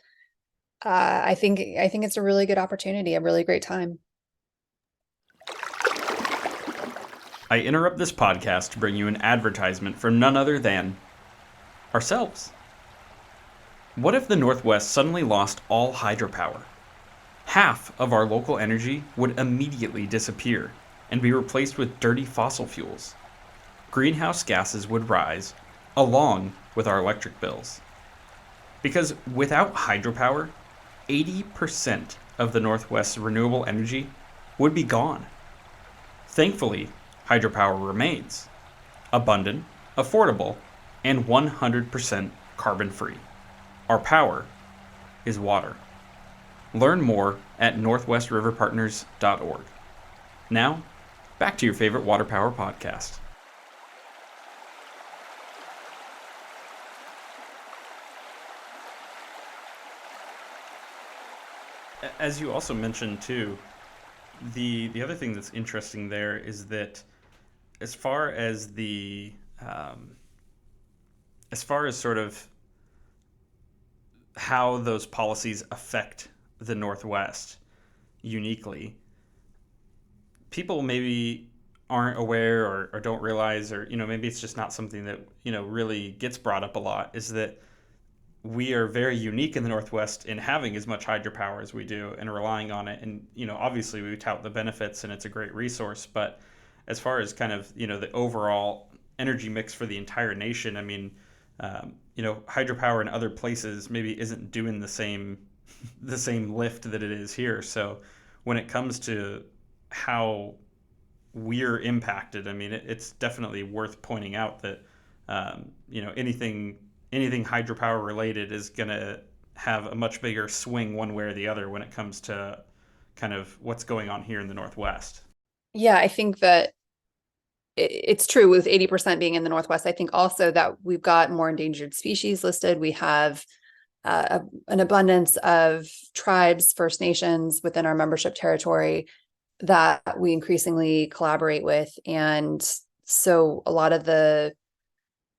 I think it's a really good opportunity, a really great time. I interrupt this podcast to bring you an advertisement from none other than ourselves. What if the Northwest suddenly lost all hydropower? Half of our local energy would immediately disappear and be replaced with dirty fossil fuels. Greenhouse gases would rise, along with our electric bills. Because without hydropower, 80% of the Northwest's renewable energy would be gone. Thankfully, hydropower remains abundant, affordable, and 100% carbon-free. Our power is water. Learn more at northwestriverpartners.org. Now, back to your favorite water power podcast. As you also mentioned too, the other thing that's interesting there is that as far as sort of how those policies affect the Northwest uniquely, people maybe aren't aware or don't realize, or maybe it's just not something that really gets brought up a lot, is that we are very unique in the Northwest in having as much hydropower as we do and relying on it. And, obviously we tout the benefits and it's a great resource, but as far as kind of, the overall energy mix for the entire nation, I mean, hydropower in other places maybe isn't doing the same lift that it is here. So when it comes to how we're impacted, I mean, it's definitely worth pointing out that, anything hydropower related is going to have a much bigger swing one way or the other when it comes to kind of what's going on here in the Northwest. Yeah, I think that it's true with 80% being in the Northwest. I think also that we've got more endangered species listed. We have an abundance of tribes, First Nations within our membership territory. that we increasingly collaborate with. And so a lot of the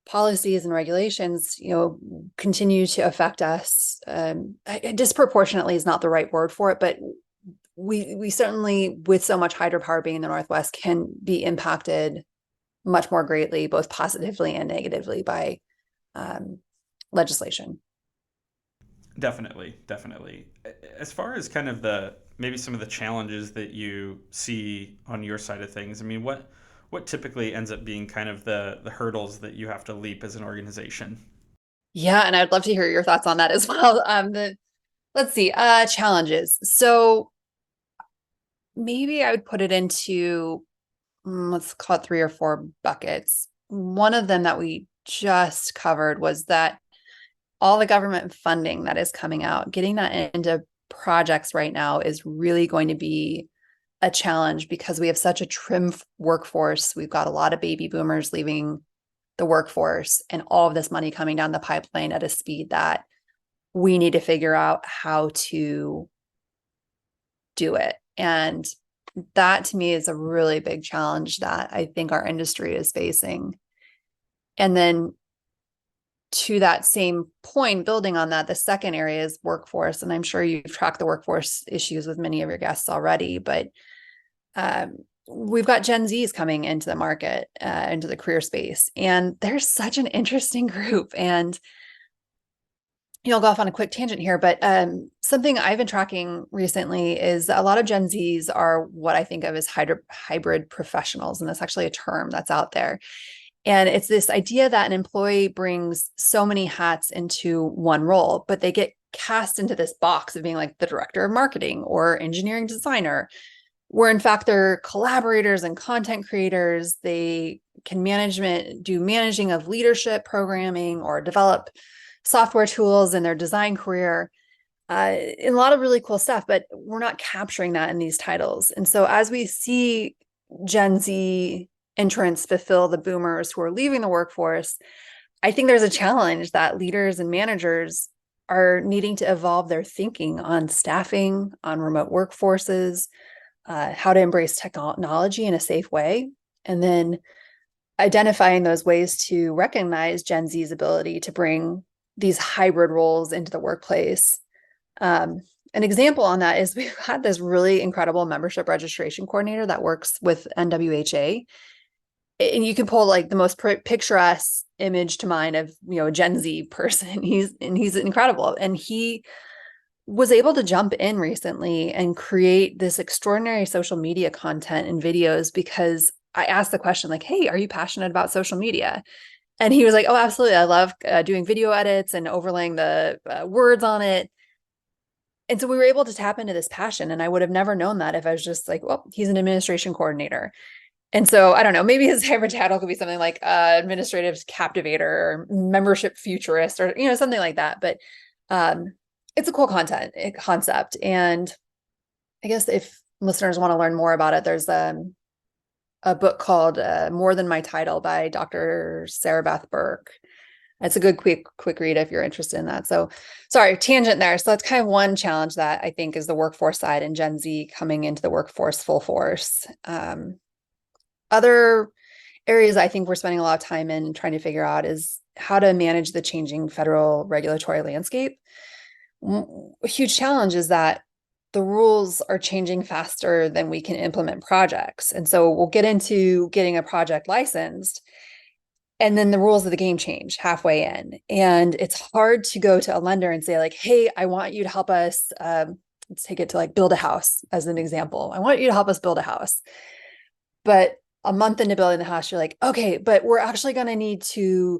policies and regulations, continue to affect us. Disproportionately is not the right word for it, but we certainly, with so much hydropower being in the Northwest, can be impacted much more greatly, both positively and negatively, by legislation. Definitely, definitely. As far as kind of maybe some of the challenges that you see on your side of things, I mean, what typically ends up being kind of the hurdles that you have to leap as an organization? Yeah, and I'd love to hear your thoughts on that as well. Let's see, challenges. So maybe I would put it into, let's call it 3 or 4 buckets. One of them that we just covered was that all the government funding that is coming out, getting that into projects right now is really going to be a challenge because we have such a trim workforce. We've got a lot of baby boomers leaving the workforce, and all of this money coming down the pipeline at a speed that we need to figure out how to do it. And that to me is a really big challenge that I think our industry is facing. And then to that same point, building on that, the second area is workforce. And I'm sure you've tracked the workforce issues with many of your guests already, but we've got Gen Zs coming into the market, into the career space. And they're such an interesting group. And I'll go off on a quick tangent here, but something I've been tracking recently is a lot of Gen Zs are what I think of as hybrid professionals. And that's actually a term that's out there. And it's this idea that an employee brings so many hats into one role, but they get cast into this box of being like the director of marketing or engineering designer, where in fact they're collaborators and content creators. They can do managing of leadership programming or develop software tools in their design career. A lot of really cool stuff, but we're not capturing that in these titles. And so as we see Gen Z entrants fulfill the boomers who are leaving the workforce, I think there's a challenge that leaders and managers are needing to evolve their thinking on staffing, on remote workforces, how to embrace technology in a safe way, and then identifying those ways to recognize Gen Z's ability to bring these hybrid roles into the workplace. An example on that is we've had this really incredible membership registration coordinator that works with NWHA. And you can pull like the most picturesque image to mind of, a Gen Z person. He's incredible. And he was able to jump in recently and create this extraordinary social media content and videos because I asked the question like, hey, are you passionate about social media? And he was like, oh, absolutely. I love doing video edits and overlaying the words on it. And so we were able to tap into this passion. And I would have never known that if I was just like, well, he's an administration coordinator. And so I don't know, maybe his hybrid title could be something like administrative captivator or membership futurist or, something like that. But it's a cool concept. And I guess if listeners want to learn more about it, there's a book called More Than My Title by Dr. Sarah Beth Burke. It's a good quick read if you're interested in that. So sorry, tangent there. So that's kind of one challenge that I think is the workforce side and Gen Z coming into the workforce full force. Other areas I think we're spending a lot of time in trying to figure out is how to manage the changing federal regulatory landscape. A huge challenge is that the rules are changing faster than we can implement projects. And so we'll get into getting a project licensed, and then the rules of the game change halfway in. And it's hard to go to a lender and say like, hey, I want you to help us, let's take it to like build a house as an example. I want you to help us build a house. But a month into building the house, you're like, okay, but we're actually going to need to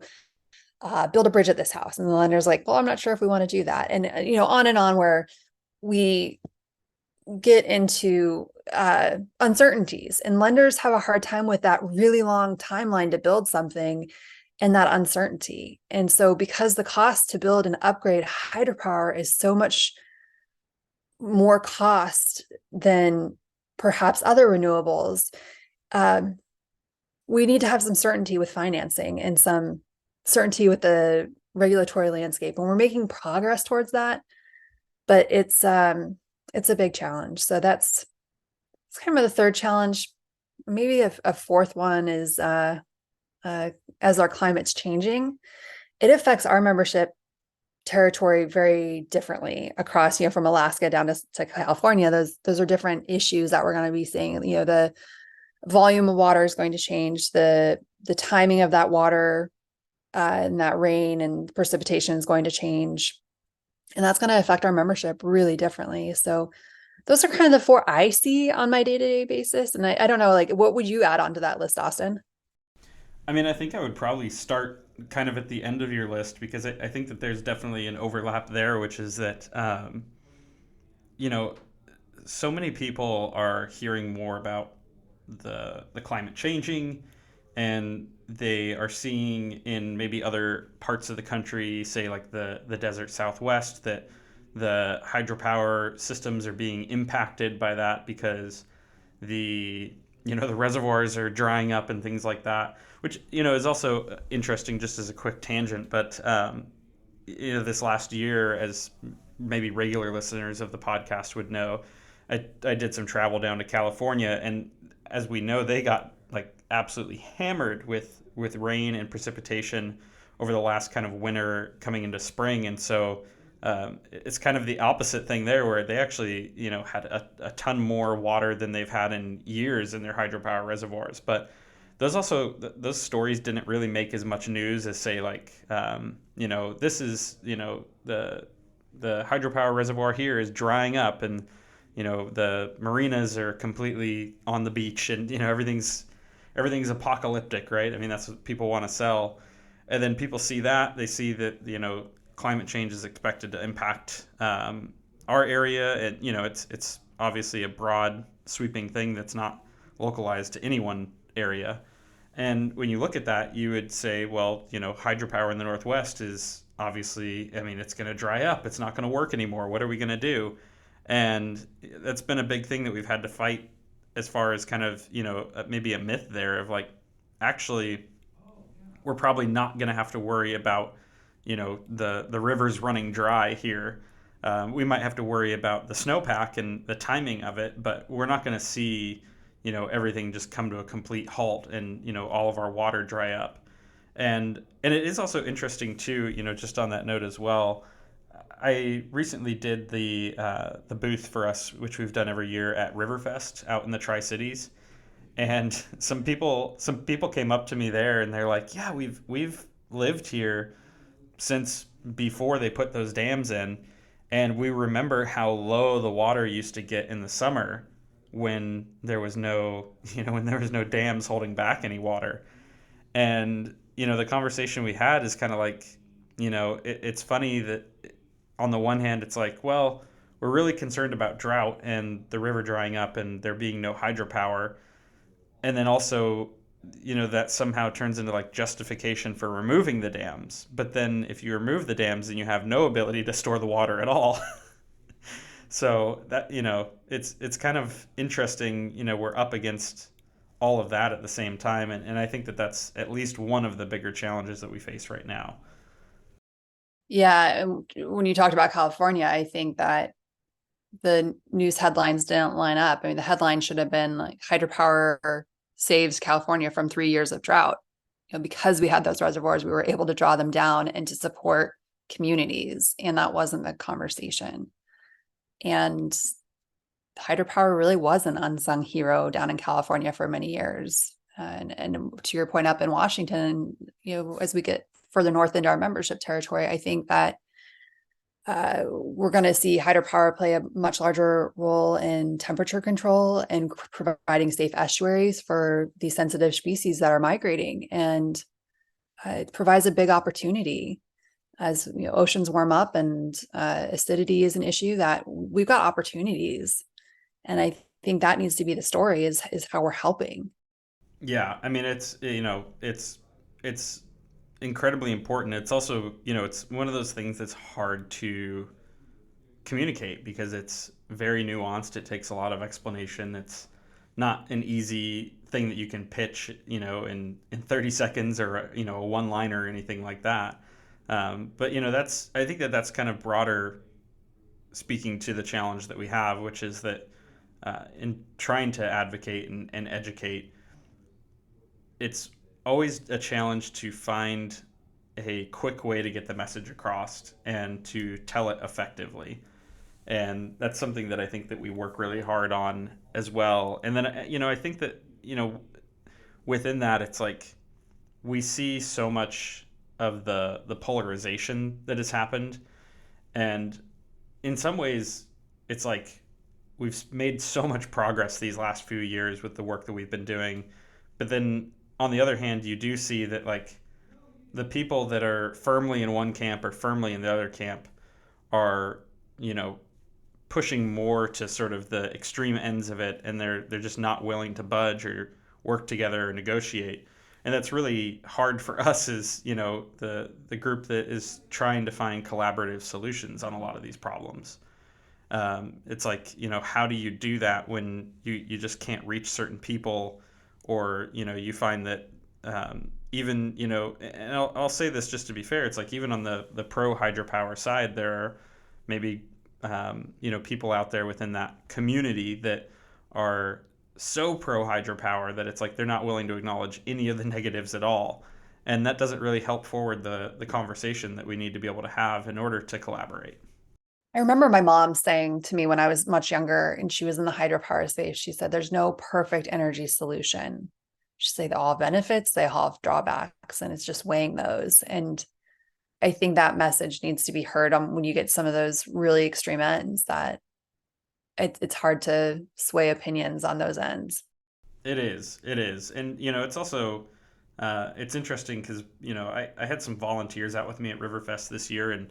build a bridge at this house. And the lender's like, well, I'm not sure if we want to do that. And, on and on, where we get into uncertainties, and lenders have a hard time with that really long timeline to build something and that uncertainty. And so because the cost to build and upgrade hydropower is so much more cost than perhaps other renewables, we need to have some certainty with financing and some certainty with the regulatory landscape. And we're making progress towards that, but it's a big challenge. So that's It's kind of the third challenge. Maybe a fourth one is uh, as our climate's changing, it affects our membership territory very differently across, from Alaska down to California. Those are different issues that we're going to be seeing. The volume of water is going to change, the timing of that water and that rain and precipitation is going to change. And that's going to affect our membership really differently. So those are kind of the four I see on my day-to-day basis. And I don't know, like, what would you add onto that list, Austin? I mean, I think I would probably start kind of at the end of your list because I think that there's definitely an overlap there, which is that, you know, so many people are hearing more about the climate changing, and they are seeing in maybe other parts of the country, say like the desert Southwest, that the hydropower systems are being impacted by that because the the reservoirs are drying up and things like that, which is also interesting. Just as a quick tangent, but this last year, as maybe regular listeners of the podcast would know, I did some travel down to California, and as we know, they got like absolutely hammered with rain and precipitation over the last kind of winter coming into spring. And so it's kind of the opposite thing there, where they actually had a ton more water than they've had in years in their hydropower reservoirs. But those stories didn't really make as much news as, say, like this is the hydropower reservoir here is drying up, and the marinas are completely on the beach, and everything's apocalyptic, right? I mean, that's what people want to sell. And then people see that, they see that climate change is expected to impact our area, and it's obviously a broad sweeping thing that's not localized to any one area. And when you look at that, you would say, well, hydropower in the Northwest is obviously, I mean, it's going to dry up. It's not going to work anymore. What are we going to do? And that's been a big thing that we've had to fight, as far as kind of, maybe a myth there of like, actually, we're probably not going to have to worry about, the rivers running dry here. We might have to worry about the snowpack and the timing of it, but we're not going to see, everything just come to a complete halt and, all of our water dry up. And it is also interesting too, just on that note as well. I recently did the booth for us, which we've done every year at Riverfest out in the Tri Cities, and some people came up to me there, and they're like, "Yeah, we've lived here since before they put those dams in, and we remember how low the water used to get in the summer when there was no when there was no dams holding back any water." And the conversation we had is kind of like, it's funny that on the one hand, it's like, well, we're really concerned about drought and the river drying up and there being no hydropower. And then also, that somehow turns into like justification for removing the dams. But then if you remove the dams, then you have no ability to store the water at all. So that, it's kind of interesting, we're up against all of that at the same time. And I think that that's at least one of the bigger challenges that we face right now. Yeah, and when you talked about California, I think that the news headlines didn't line up. I mean, the headline should have been like, hydropower saves California from 3 years of drought. Because we had those reservoirs, we were able to draw them down and to support communities. And that wasn't the conversation. And hydropower really was an unsung hero down in California for many years. And to your point, up in Washington, as we get further north into our membership territory, I think that we're going to see hydropower play a much larger role in temperature control and providing safe estuaries for these sensitive species that are migrating. And it provides a big opportunity as oceans warm up and acidity is an issue, that we've got opportunities. And I think that needs to be the story, is how we're helping. Yeah, I mean, it's incredibly important. It's also, it's one of those things that's hard to communicate because it's very nuanced. It takes a lot of explanation. It's not an easy thing that you can pitch, in 30 seconds, or, a one liner or anything like that. But, I think that that's kind of broader, speaking to the challenge that we have, which is that in trying to advocate and educate, it's always a challenge to find a quick way to get the message across and to tell it effectively. And that's something that I think that we work really hard on as well. And then, I think that, within that, it's like we see so much of the polarization that has happened. And in some ways, it's like we've made so much progress these last few years with the work that we've been doing. But then on the other hand, you do see that like the people that are firmly in one camp or firmly in the other camp are, you know, pushing more to sort of the extreme ends of it, and they're just not willing to budge or work together or negotiate. And that's really hard for us as, the group that is trying to find collaborative solutions on a lot of these problems. It's like, how do you do that when you just can't reach certain people, or, you find that, even, and I'll say this just to be fair, it's like even on the pro hydropower side, there are maybe, people out there within that community that are so pro hydropower that it's like they're not willing to acknowledge any of the negatives at all. And that doesn't really help forward the conversation that we need to be able to have in order to collaborate. I remember my mom saying to me when I was much younger and she was in the hydropower space, she said, there's no perfect energy solution. She said they all have benefits, they all have drawbacks, and it's just weighing those. And I think that message needs to be heard on when you get some of those really extreme ends, that it's hard to sway opinions on those ends. It is. And, it's also, it's interesting because, I had some volunteers out with me at Riverfest this year, and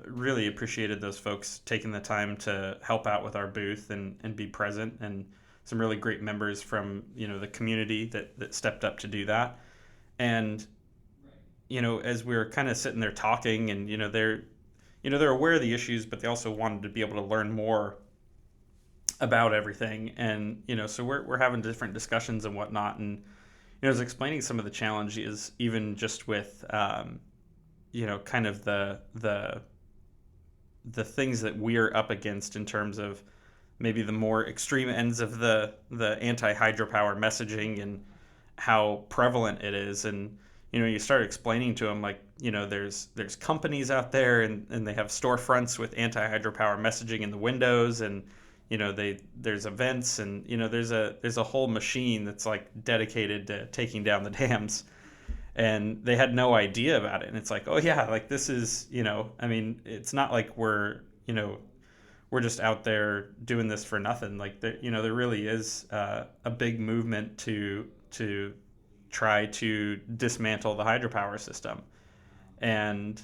really appreciated those folks taking the time to help out with our booth and be present, and some really great members from, the community that stepped up to do that. And, as we were kind of sitting there talking, and, they're aware of the issues, but they also wanted to be able to learn more about everything. And, so we're having different discussions and whatnot. And, I was explaining some of the challenges, even just with, kind of the things that we're up against in terms of maybe the more extreme ends of the anti hydropower messaging and how prevalent it is. And, you start explaining to them, like, there's companies out there, and they have storefronts with anti hydropower messaging in the windows, and, there's events, and, there's a whole machine that's like dedicated to taking down the dams. And they had no idea about it. And it's like, oh yeah, like this is, I mean, it's not like we're just out there doing this for nothing. Like there really is a big movement to try to dismantle the hydropower system. And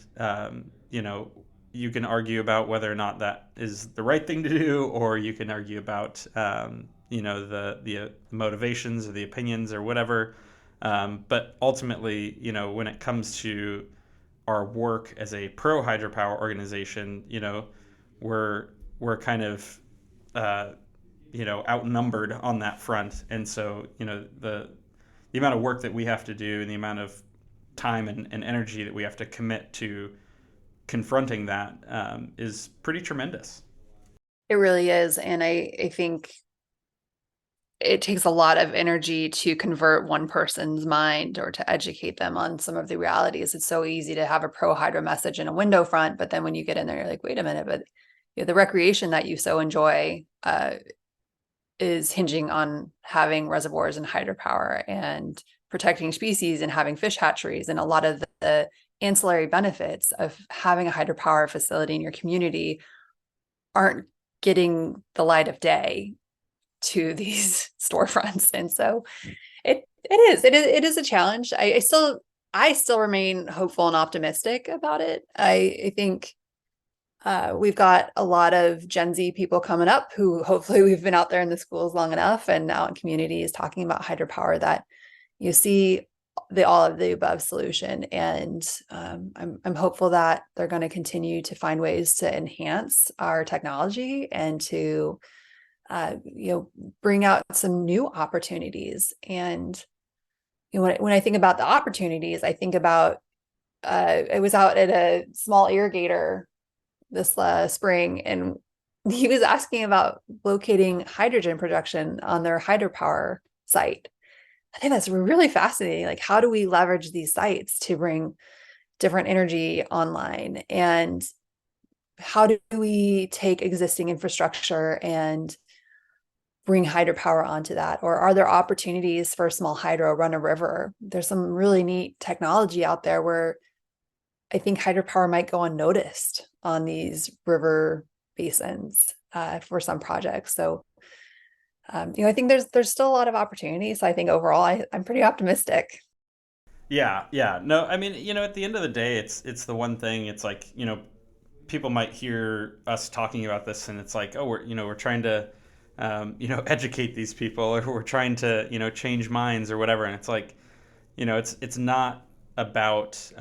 you can argue about whether or not that is the right thing to do, or you can argue about the motivations or the opinions or whatever. But ultimately, when it comes to our work as a pro hydropower organization, we're kind of outnumbered on that front. And so, the amount of work that we have to do, and the amount of time and energy that we have to commit to confronting that, is pretty tremendous. It really is. And I think it takes a lot of energy to convert one person's mind or to educate them on some of the realities. It's so easy to have a pro hydro message in a window front, but then when you get in there, you're like, wait a minute, but the recreation that you so enjoy is hinging on having reservoirs and hydropower and protecting species and having fish hatcheries, and a lot of the ancillary benefits of having a hydropower facility in your community aren't getting the light of day to these storefronts. And so it is a challenge. I still remain hopeful and optimistic about it. I think we've got a lot of Gen Z people coming up who hopefully we've been out there in the schools long enough and out in communities talking about hydropower that you see the all of the above solution. And I'm hopeful that they're going to continue to find ways to enhance our technology and to bring out some new opportunities. And when I think about the opportunities, I think about I was out at a small irrigator this spring, and he was asking about locating hydrogen production on their hydropower site. I think that's really fascinating. Like, how do we leverage these sites to bring different energy online? And how do we take existing infrastructure and bring hydropower onto that? Or are there opportunities for small hydro run a river? There's some really neat technology out there where I think hydropower might go unnoticed on these river basins for some projects. So, I think there's still a lot of opportunities. So I think overall, I'm pretty optimistic. Yeah, yeah. No, I mean, at the end of the day, it's the one thing. It's like, people might hear us talking about this, and it's like, oh, we're trying to, educate these people, or we're trying to, change minds or whatever. And it's like, it's not about,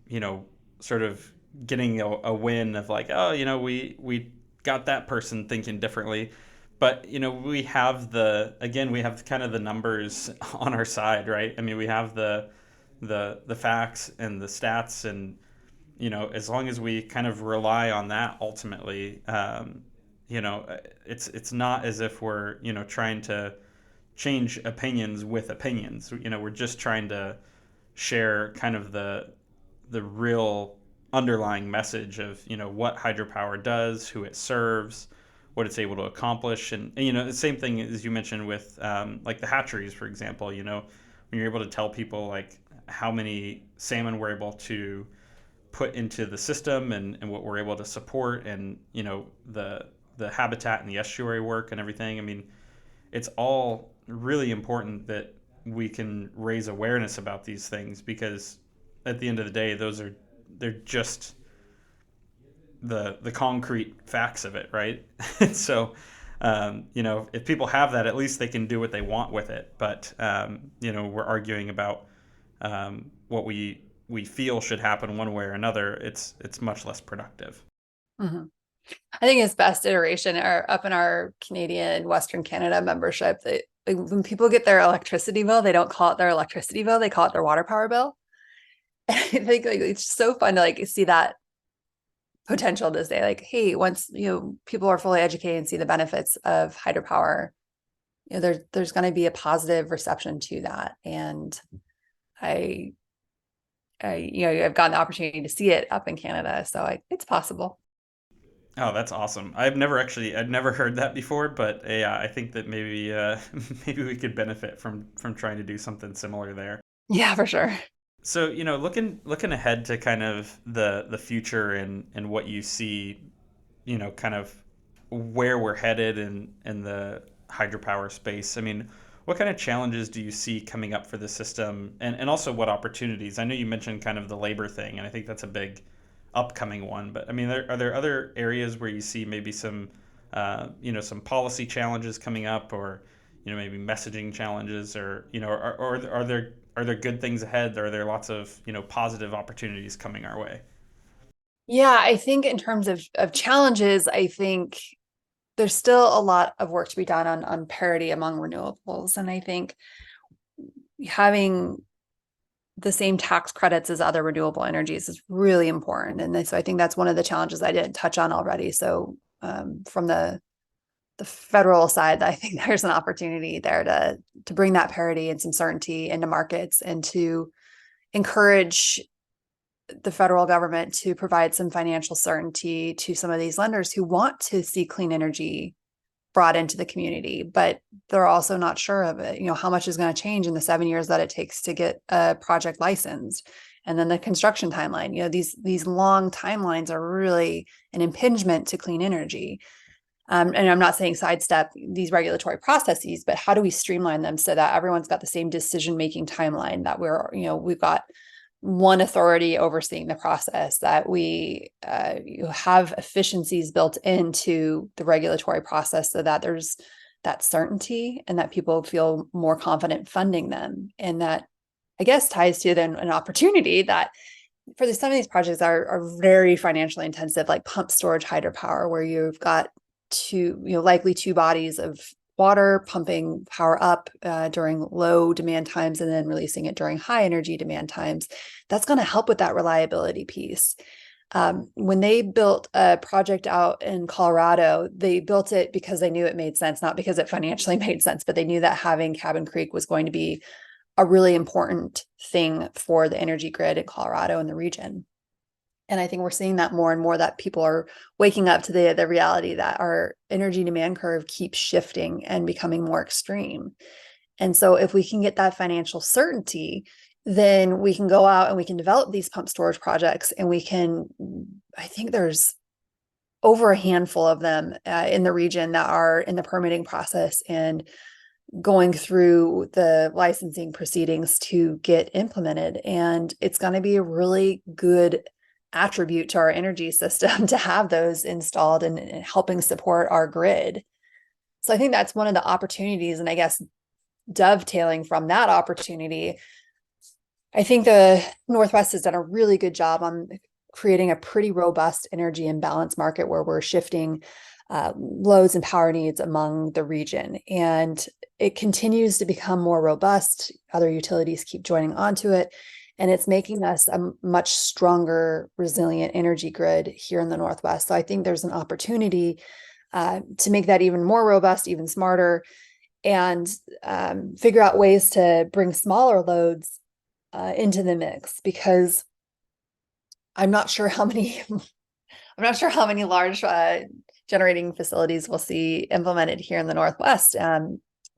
you know, sort of getting a win of like, oh, we got that person thinking differently. But we have we have kind of the numbers on our side, right? I mean, we have the facts and the stats, and as long as we kind of rely on that, ultimately, it's not as if we're trying to change opinions with opinions. We're just trying to share kind of the real underlying message of what hydropower does, who it serves, what it's able to accomplish, and the same thing as you mentioned with like the hatcheries, for example. When you're able to tell people like how many salmon we're able to put into the system, and what we're able to support, and the habitat and the estuary work and everything. I mean, it's all really important that we can raise awareness about these things, because at the end of the day, they're just the concrete facts of it, right? So, if people have that, at least they can do what they want with it. But we're arguing about what we feel should happen one way or another. It's much less productive. Mhm. I think it's best iteration are up in our Canadian Western Canada membership that like, when people get their electricity bill, they don't call it their electricity bill, they call it their water power bill. And I think like it's so fun to like see that potential to say like, hey, once people are fully educated and see the benefits of hydropower, there's going to be a positive reception to that. And I I've gotten the opportunity to see it up in Canada, so it's possible. Oh, that's awesome. I'd never heard that before, but yeah, I think that maybe maybe we could benefit from trying to do something similar there. Yeah, for sure. So, looking ahead to kind of the future, and what you see, kind of where we're headed in the hydropower space. I mean, what kind of challenges do you see coming up for the system, and also what opportunities? I know you mentioned kind of the labor thing, and I think that's a big upcoming one. But I mean, are there other areas where you see maybe some policy challenges coming up, or maybe messaging challenges, or or are there good things ahead? Are there lots of positive opportunities coming our way? Yeah, I think in terms of challenges, I think there's still a lot of work to be done on parity among renewables. And I think having the same tax credits as other renewable energies is really important. And so I think that's one of the challenges I didn't touch on already. So from the federal side, I think there's an opportunity there to bring that parity and some certainty into markets, and to encourage the federal government to provide some financial certainty to some of these lenders who want to see clean energy brought into the community, but they're also not sure of it. How much is going to change in the 7 years that it takes to get a project licensed, and then the construction timeline. These long timelines are really an impingement to clean energy. And I'm not saying sidestep these regulatory processes, but how do we streamline them so that everyone's got the same decision-making timeline, that we've got one authority overseeing the process, that we have efficiencies built into the regulatory process so that there's that certainty, and that people feel more confident funding them. And that, I guess, ties to then an opportunity that some of these projects are very financially intensive, like pump storage hydropower, where you've got likely two bodies of water pumping power up during low demand times, and then releasing it during high energy demand times. That's going to help with that reliability piece. When they built a project out in Colorado, they built it because they knew it made sense, not because it financially made sense, but they knew that having Cabin Creek was going to be a really important thing for the energy grid in Colorado and the region. And I think we're seeing that more and more, that people are waking up to the reality that our energy demand curve keeps shifting and becoming more extreme. And so if we can get that financial certainty, then we can go out and we can develop these pump storage projects, and we can, I think there's over a handful of them in the region that are in the permitting process and going through the licensing proceedings to get implemented. And it's going to be a really good attribute to our energy system to have those installed and helping support our grid. So I think that's one of the opportunities. And I guess dovetailing from that opportunity, I think the Northwest has done a really good job on creating a pretty robust energy imbalance market where we're shifting loads and power needs among the region. And it continues to become more robust. Other utilities keep joining onto it. And it's making us a much stronger, resilient energy grid here in the Northwest. So I think there's an opportunity to make that even more robust, even smarter, and figure out ways to bring smaller loads into the mix, because I'm not sure how many large generating facilities we'll see implemented here in the Northwest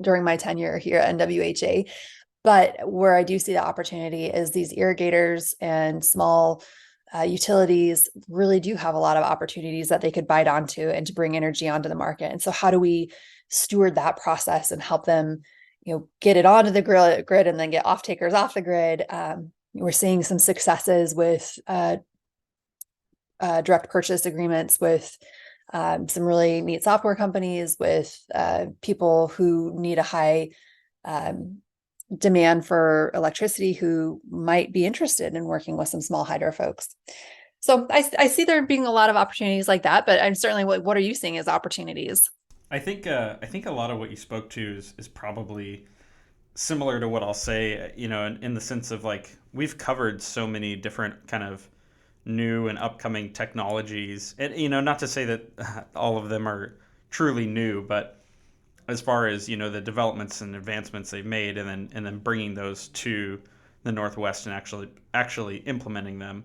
during my tenure here at NWHA. But where I do see the opportunity is these irrigators and small utilities really do have a lot of opportunities that they could bite onto and to bring energy onto the market. And so how do we steward that process and help them, get it onto the grid and then get off takers off the grid? We're seeing some successes with direct purchase agreements with some really neat software companies, with people who need a high demand for electricity who might be interested in working with some small hydro folks. So I see there being a lot of opportunities like that, but I'm certainly, what are you seeing as opportunities? I think a lot of what you spoke to is probably similar to what I'll say, in the sense of like we've covered so many different kind of new and upcoming technologies, and not to say that all of them are truly new, but as far as the developments and advancements they've made, and then bringing those to the Northwest and actually implementing them.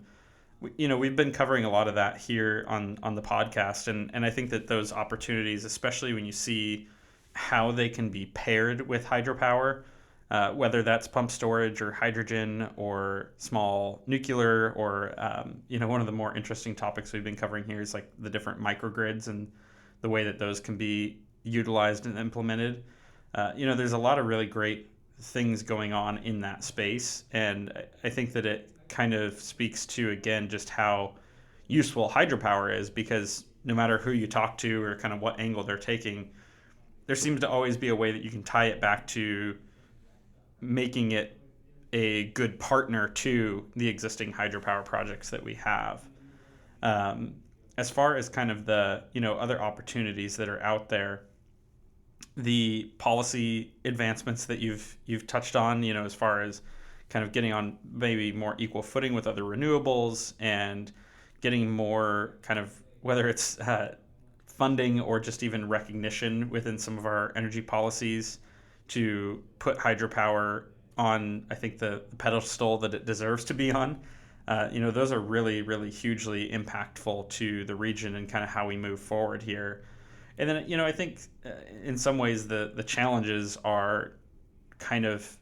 We've been covering a lot of that here on the podcast, and I think that those opportunities, especially when you see how they can be paired with hydropower, whether that's pump storage or hydrogen or small nuclear, or one of the more interesting topics we've been covering here is like the different microgrids and the way that those can be utilized and implemented. There's a lot of really great things going on in that space, and I think that it kind of speaks to, again, just how useful hydropower is, because no matter who you talk to or kind of what angle they're taking, there seems to always be a way that you can tie it back to making it a good partner to the existing hydropower projects that we have. As far as kind of the other opportunities that are out there, the policy advancements that you've touched on, as far as kind of getting on maybe more equal footing with other renewables and getting more kind of, whether it's funding or just even recognition within some of our energy policies, to put hydropower on, I think, the pedestal that it deserves to be on. Those are really, really hugely impactful to the region and kind of how we move forward here. And then, I think in some ways the challenges are kind of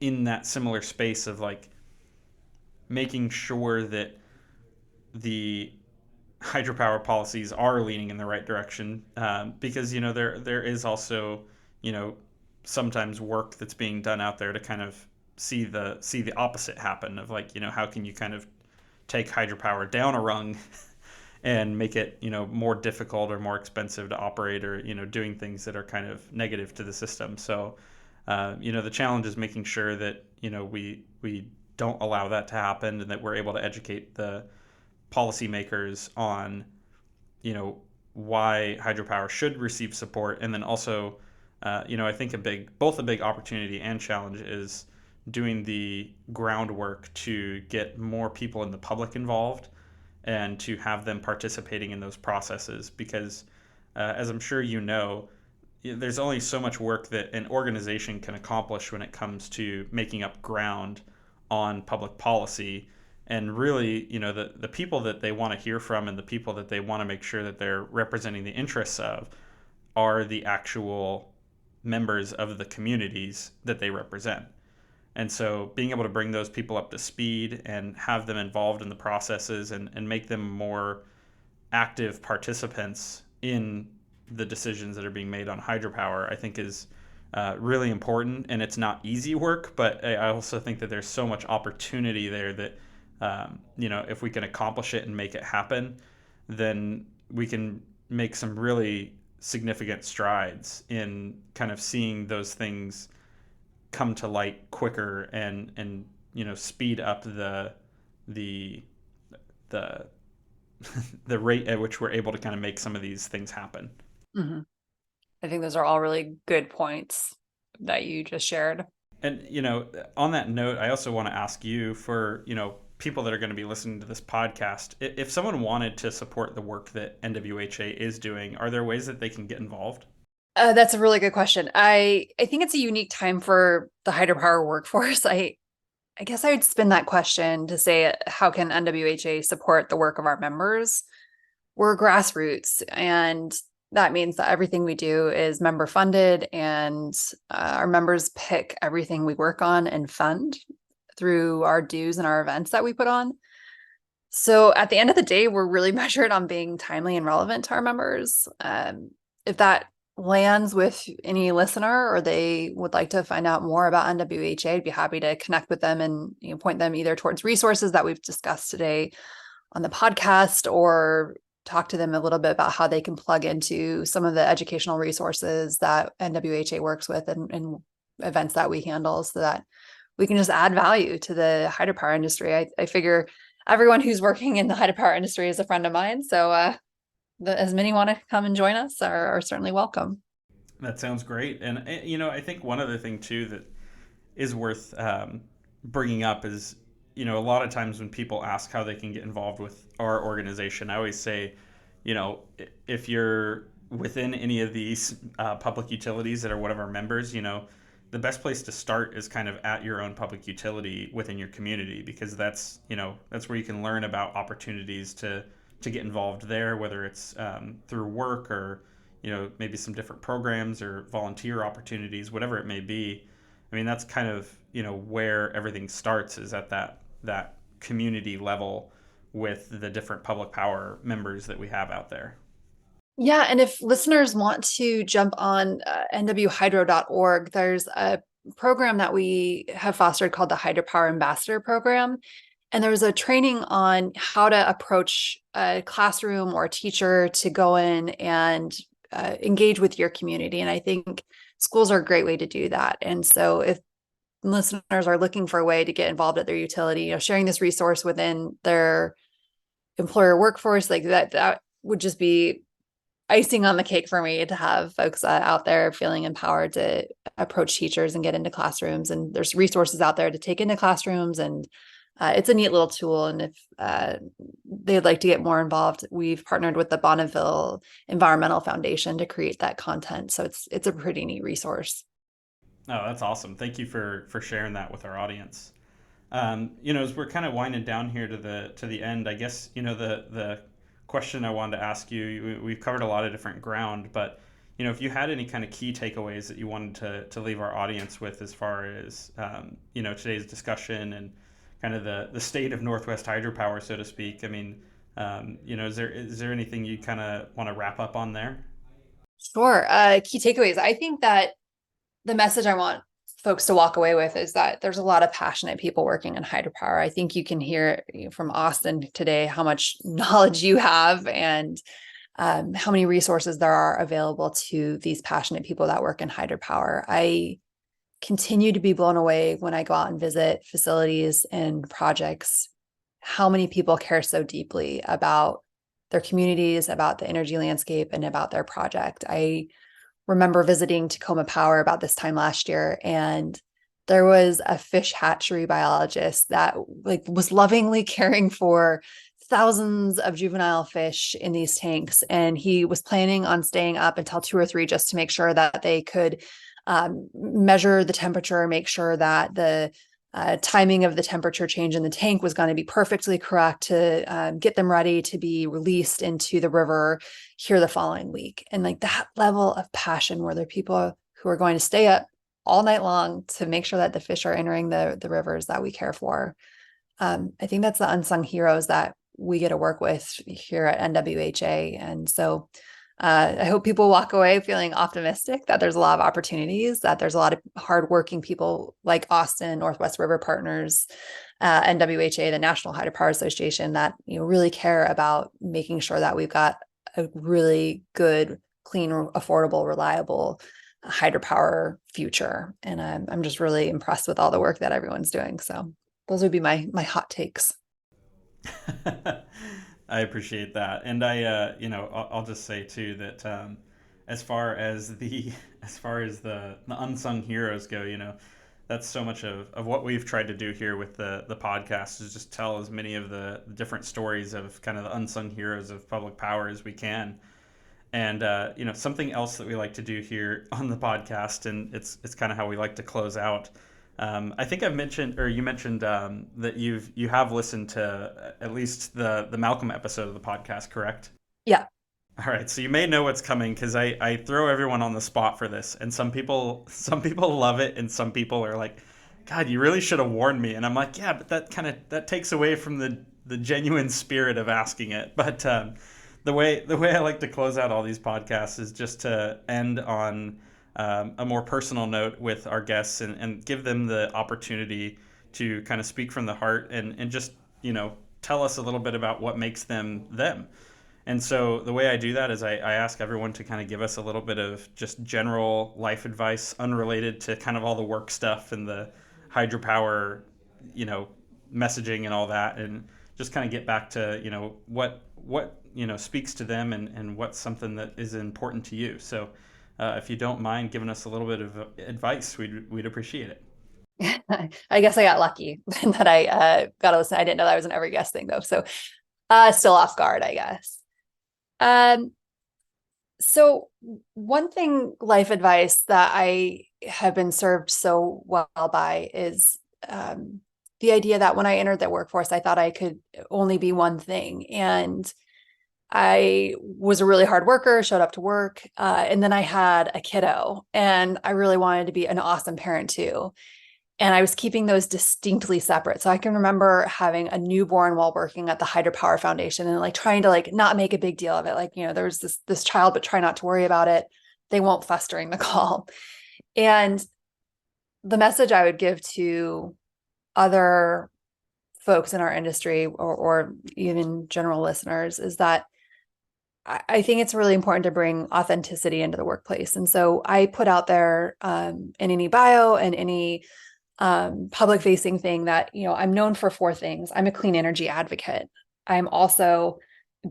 in that similar space of like making sure that the hydropower policies are leaning in the right direction, because there is also sometimes work that's being done out there to kind of see the opposite happen, of like how can you kind of take hydropower down a rung and make it more difficult or more expensive to operate, or doing things that are kind of negative to the system. So the challenge is making sure that we don't allow that to happen, and that we're able to educate the policymakers on why hydropower should receive support. And then also I think both a big opportunity and challenge is doing the groundwork to get more people in the public involved, and to have them participating in those processes because, as I'm sure you know, there's only so much work that an organization can accomplish when it comes to making up ground on public policy. And really, the people that they want to hear from and the people that they want to make sure that they're representing the interests of are the actual members of the communities that they represent. And so being able to bring those people up to speed and have them involved in the processes and make them more active participants in the decisions that are being made on hydropower, I think is really important. And it's not easy work, but I also think that there's so much opportunity there that, if we can accomplish it and make it happen, then we can make some really significant strides in kind of seeing those things come to light quicker and speed up the the the rate at which we're able to kind of make some of these things happen. Mm-hmm. I think those are all really good points that you just shared. And on that note, I also want to ask you for people that are going to be listening to this podcast, if someone wanted to support the work that NWHA is doing, are there ways that they can get involved? That's a really good question. I think it's a unique time for the hydropower workforce. I guess I would spin that question to say, how can NWHA support the work of our members? We're grassroots, and that means that everything we do is member funded, and our members pick everything we work on and fund through our dues and our events that we put on. So at the end of the day, we're really measured on being timely and relevant to our members. If that lands with any listener or they would like to find out more about NWHA, I'd be happy to connect with them and point them either towards resources that we've discussed today on the podcast, or talk to them a little bit about how they can plug into some of the educational resources that NWHA works with and events that we handle, so that we can just add value to the hydropower industry. I figure everyone who's working in the hydropower industry is a friend of mine. So as many want to come and join us are certainly welcome. That sounds great. And, I think one other thing too that is worth bringing up is, a lot of times when people ask how they can get involved with our organization, I always say, if you're within any of these public utilities that are one of our members, the best place to start is kind of at your own public utility within your community, because that's where you can learn about opportunities to get involved there, whether it's through work or, maybe some different programs or volunteer opportunities, whatever it may be. I mean, that's kind of, where everything starts, is at that community level with the different public power members that we have out there. Yeah. And if listeners want to jump on nwhydro.org, there's a program that we have fostered called the Hydropower Ambassador Program. And there was a training on how to approach a classroom or a teacher to go in and engage with your community. And I think schools are a great way to do that. And so if listeners are looking for a way to get involved at their utility, sharing this resource within their employer workforce, like that would just be icing on the cake for me, to have folks out there feeling empowered to approach teachers and get into classrooms. And there's resources out there to take into classrooms, and it's a neat little tool. And if they'd like to get more involved, we've partnered with the Bonneville Environmental Foundation to create that content. So it's a pretty neat resource. Oh, that's awesome. Thank you for sharing that with our audience. As we're kind of winding down here to the end, I guess, the question I wanted to ask you, we've covered a lot of different ground, but, if you had any kind of key takeaways that you wanted to leave our audience with as far as, today's discussion and kind of the state of Northwest hydropower, so to speak. I mean, is there anything you kind of want to wrap up on there? Sure. Key takeaways. I think that the message I want folks to walk away with is that there's a lot of passionate people working in hydropower. I think you can hear from Austin today how much knowledge you have, and how many resources there are available to these passionate people that work in hydropower. I continue to be blown away when I go out and visit facilities and projects, how many people care so deeply about their communities, about the energy landscape, and about their project. I remember visiting Tacoma Power about this time last year, and there was a fish hatchery biologist that was lovingly caring for thousands of juvenile fish in these tanks, and he was planning on staying up until 2 or 3 just to make sure that they could measure the temperature, make sure that the timing of the temperature change in the tank was going to be perfectly correct to get them ready to be released into the river here the following week. And like that level of passion, where there are people who are going to stay up all night long to make sure that the fish are entering the rivers that we care for. I think that's the unsung heroes that we get to work with here at NWHA. And so I hope people walk away feeling optimistic that there's a lot of opportunities, that there's a lot of hardworking people like Austin, Northwest River Partners, NWHA, the National Hydropower Association, that really care about making sure that we've got a really good, clean, affordable, reliable hydropower future. And I'm just really impressed with all the work that everyone's doing. So those would be my hot takes. I appreciate that, and I'll just say too that as far as the unsung heroes go, that's so much of what we've tried to do here with the podcast, is just tell as many of the different stories of kind of the unsung heroes of public power as we can. And something else that we like to do here on the podcast, and it's kind of how we like to close out. I think I've mentioned, or you mentioned, that you have listened to at least the Malcolm episode of the podcast, correct? Yeah. All right, so you may know what's coming, because I throw everyone on the spot for this, and some people love it, and some people are like, God, you really should have warned me. And I'm like, yeah, but that takes away from the genuine spirit of asking it. But the way I like to close out all these podcasts is just to end on a more personal note with our guests, and give them the opportunity to kind of speak from the heart, and just tell us a little bit about what makes them them. And so the way I do that is I ask everyone to kind of give us a little bit of just general life advice, unrelated to kind of all the work stuff and the hydropower, messaging and all that, and just kind of get back to, what speaks to them, and what's something that is important to you. So if you don't mind giving us a little bit of advice, we'd appreciate it. I guess I got lucky that I got to listen. I didn't know that was an every guest thing though. So still off guard, I guess. So one thing, life advice that I have been served so well by is the idea that when I entered the workforce, I thought I could only be one thing. And I was a really hard worker, showed up to work, and then I had a kiddo, and I really wanted to be an awesome parent too. And I was keeping those distinctly separate. So I can remember having a newborn while working at the Hydropower Foundation, and like trying to like not make a big deal of it. Like, there's this child, but try not to worry about it. They won't fuss during the call. And the message I would give to other folks in our industry, or even general listeners, is that I think it's really important to bring authenticity into the workplace. And so I put out there in any bio and any public facing thing that, I'm known for 4 things. I'm a clean energy advocate. I'm also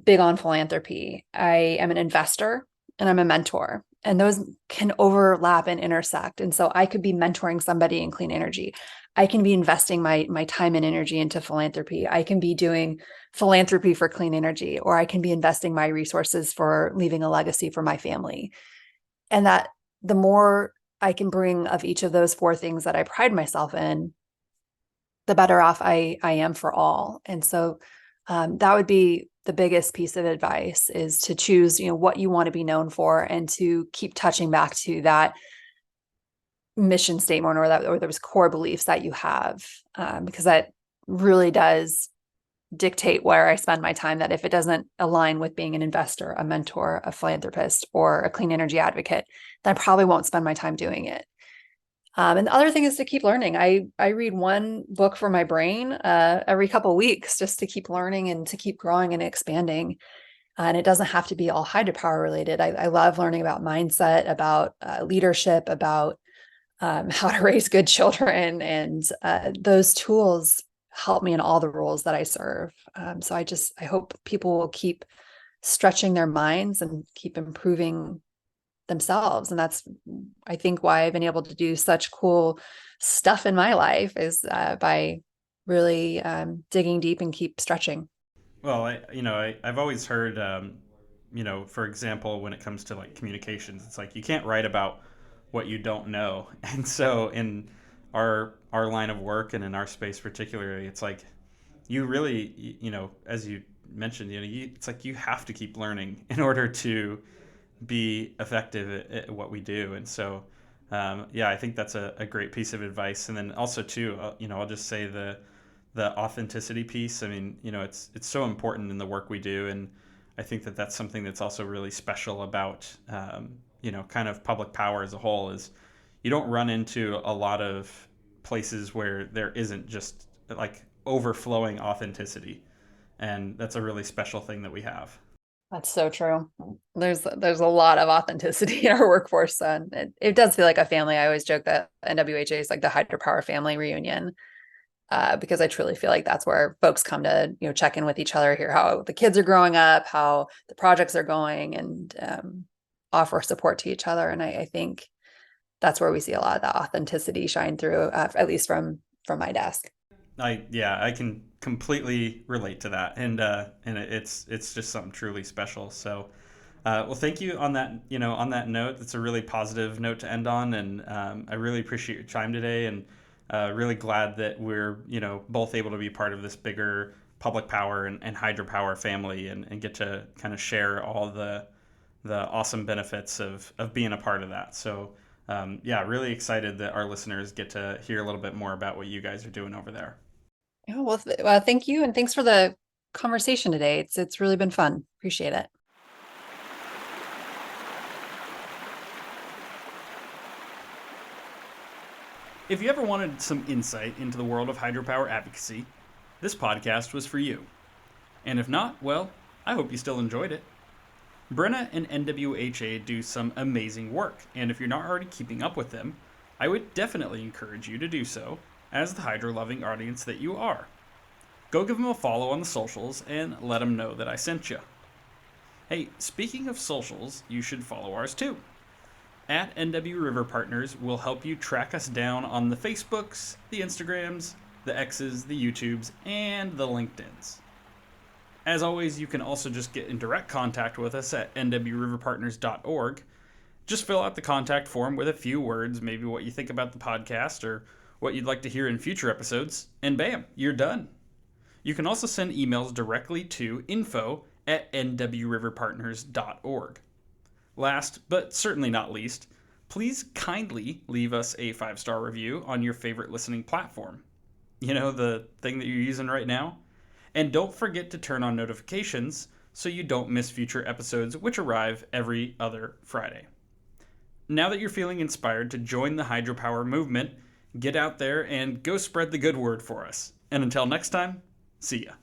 big on philanthropy. I am an investor, and I'm a mentor, and those can overlap and intersect. And so I could be mentoring somebody in clean energy. I can be investing my time and energy into philanthropy. I can be doing philanthropy for clean energy, or I can be investing my resources for leaving a legacy for my family. And that the more I can bring of each of those 4 things that I pride myself in, the better off I am for all. And so that would be the biggest piece of advice, is to choose, what you want to be known for, and to keep touching back to that mission statement, or those core beliefs that you have, because that really does dictate where I spend my time. That if it doesn't align with being an investor, a mentor, a philanthropist, or a clean energy advocate, then I probably won't spend my time doing it. And the other thing is to keep learning. I read one book for my brain every couple of weeks, just to keep learning and to keep growing and expanding. And it doesn't have to be all hydropower related. I love learning about mindset, about leadership, about how to raise good children. And those tools help me in all the roles that I serve. So I hope people will keep stretching their minds and keep improving themselves. And that's, I think, why I've been able to do such cool stuff in my life, is by really digging deep and keep stretching. Well, I've always heard, for example, when it comes to like communications, it's like you can't write about what you don't know. And so in our line of work and in our space particularly, it's like you really, as you mentioned, it's like you have to keep learning in order to be effective at what we do. And so, yeah, I think that's a great piece of advice. And then also too, I'll just say the authenticity piece. I mean, it's so important in the work we do, and I think that that's something that's also really special about kind of public power as a whole is you don't run into a lot of places where there isn't just like overflowing authenticity, and that's a really special thing that we have. That's so true. There's a lot of authenticity in our workforce, and it does feel like a family. I always joke that NWHA is like the hydropower family reunion, because I truly feel like that's where folks come to check in with each other, hear how the kids are growing up, how the projects are going, and offer support to each other. And I think that's where we see a lot of the authenticity shine through, at least from my desk. I can completely relate to that, and it's just something truly special. So, well, thank you on that. On that note, it's a really positive note to end on, and I really appreciate your time today, and really glad that we're both able to be part of this bigger public power and hydropower family, and get to kind of share all the awesome benefits of being a part of that. So. Yeah, really excited that our listeners get to hear a little bit more about what you guys are doing over there. Yeah, well, thank you, and thanks for the conversation today. It's really been fun. Appreciate it. If you ever wanted some insight into the world of hydropower advocacy, this podcast was for you. And if not, well, I hope you still enjoyed it. Brenna and NWHA do some amazing work, and if you're not already keeping up with them, I would definitely encourage you to do so, as the hydro-loving audience that you are. Go give them a follow on the socials and let them know that I sent you. Hey, speaking of socials, you should follow ours too. At NW River Partners will help you track us down on the Facebooks, the Instagrams, the X's, the YouTubes, and the LinkedIns. As always, you can also just get in direct contact with us at nwriverpartners.org. Just fill out the contact form with a few words, maybe what you think about the podcast or what you'd like to hear in future episodes, and bam, you're done. You can also send emails directly to info@nwriverpartners.org. Last, but certainly not least, please kindly leave us a 5-star review on your favorite listening platform. The thing that you're using right now? And don't forget to turn on notifications so you don't miss future episodes, which arrive every other Friday. Now that you're feeling inspired to join the hydropower movement, get out there and go spread the good word for us. And until next time, see ya.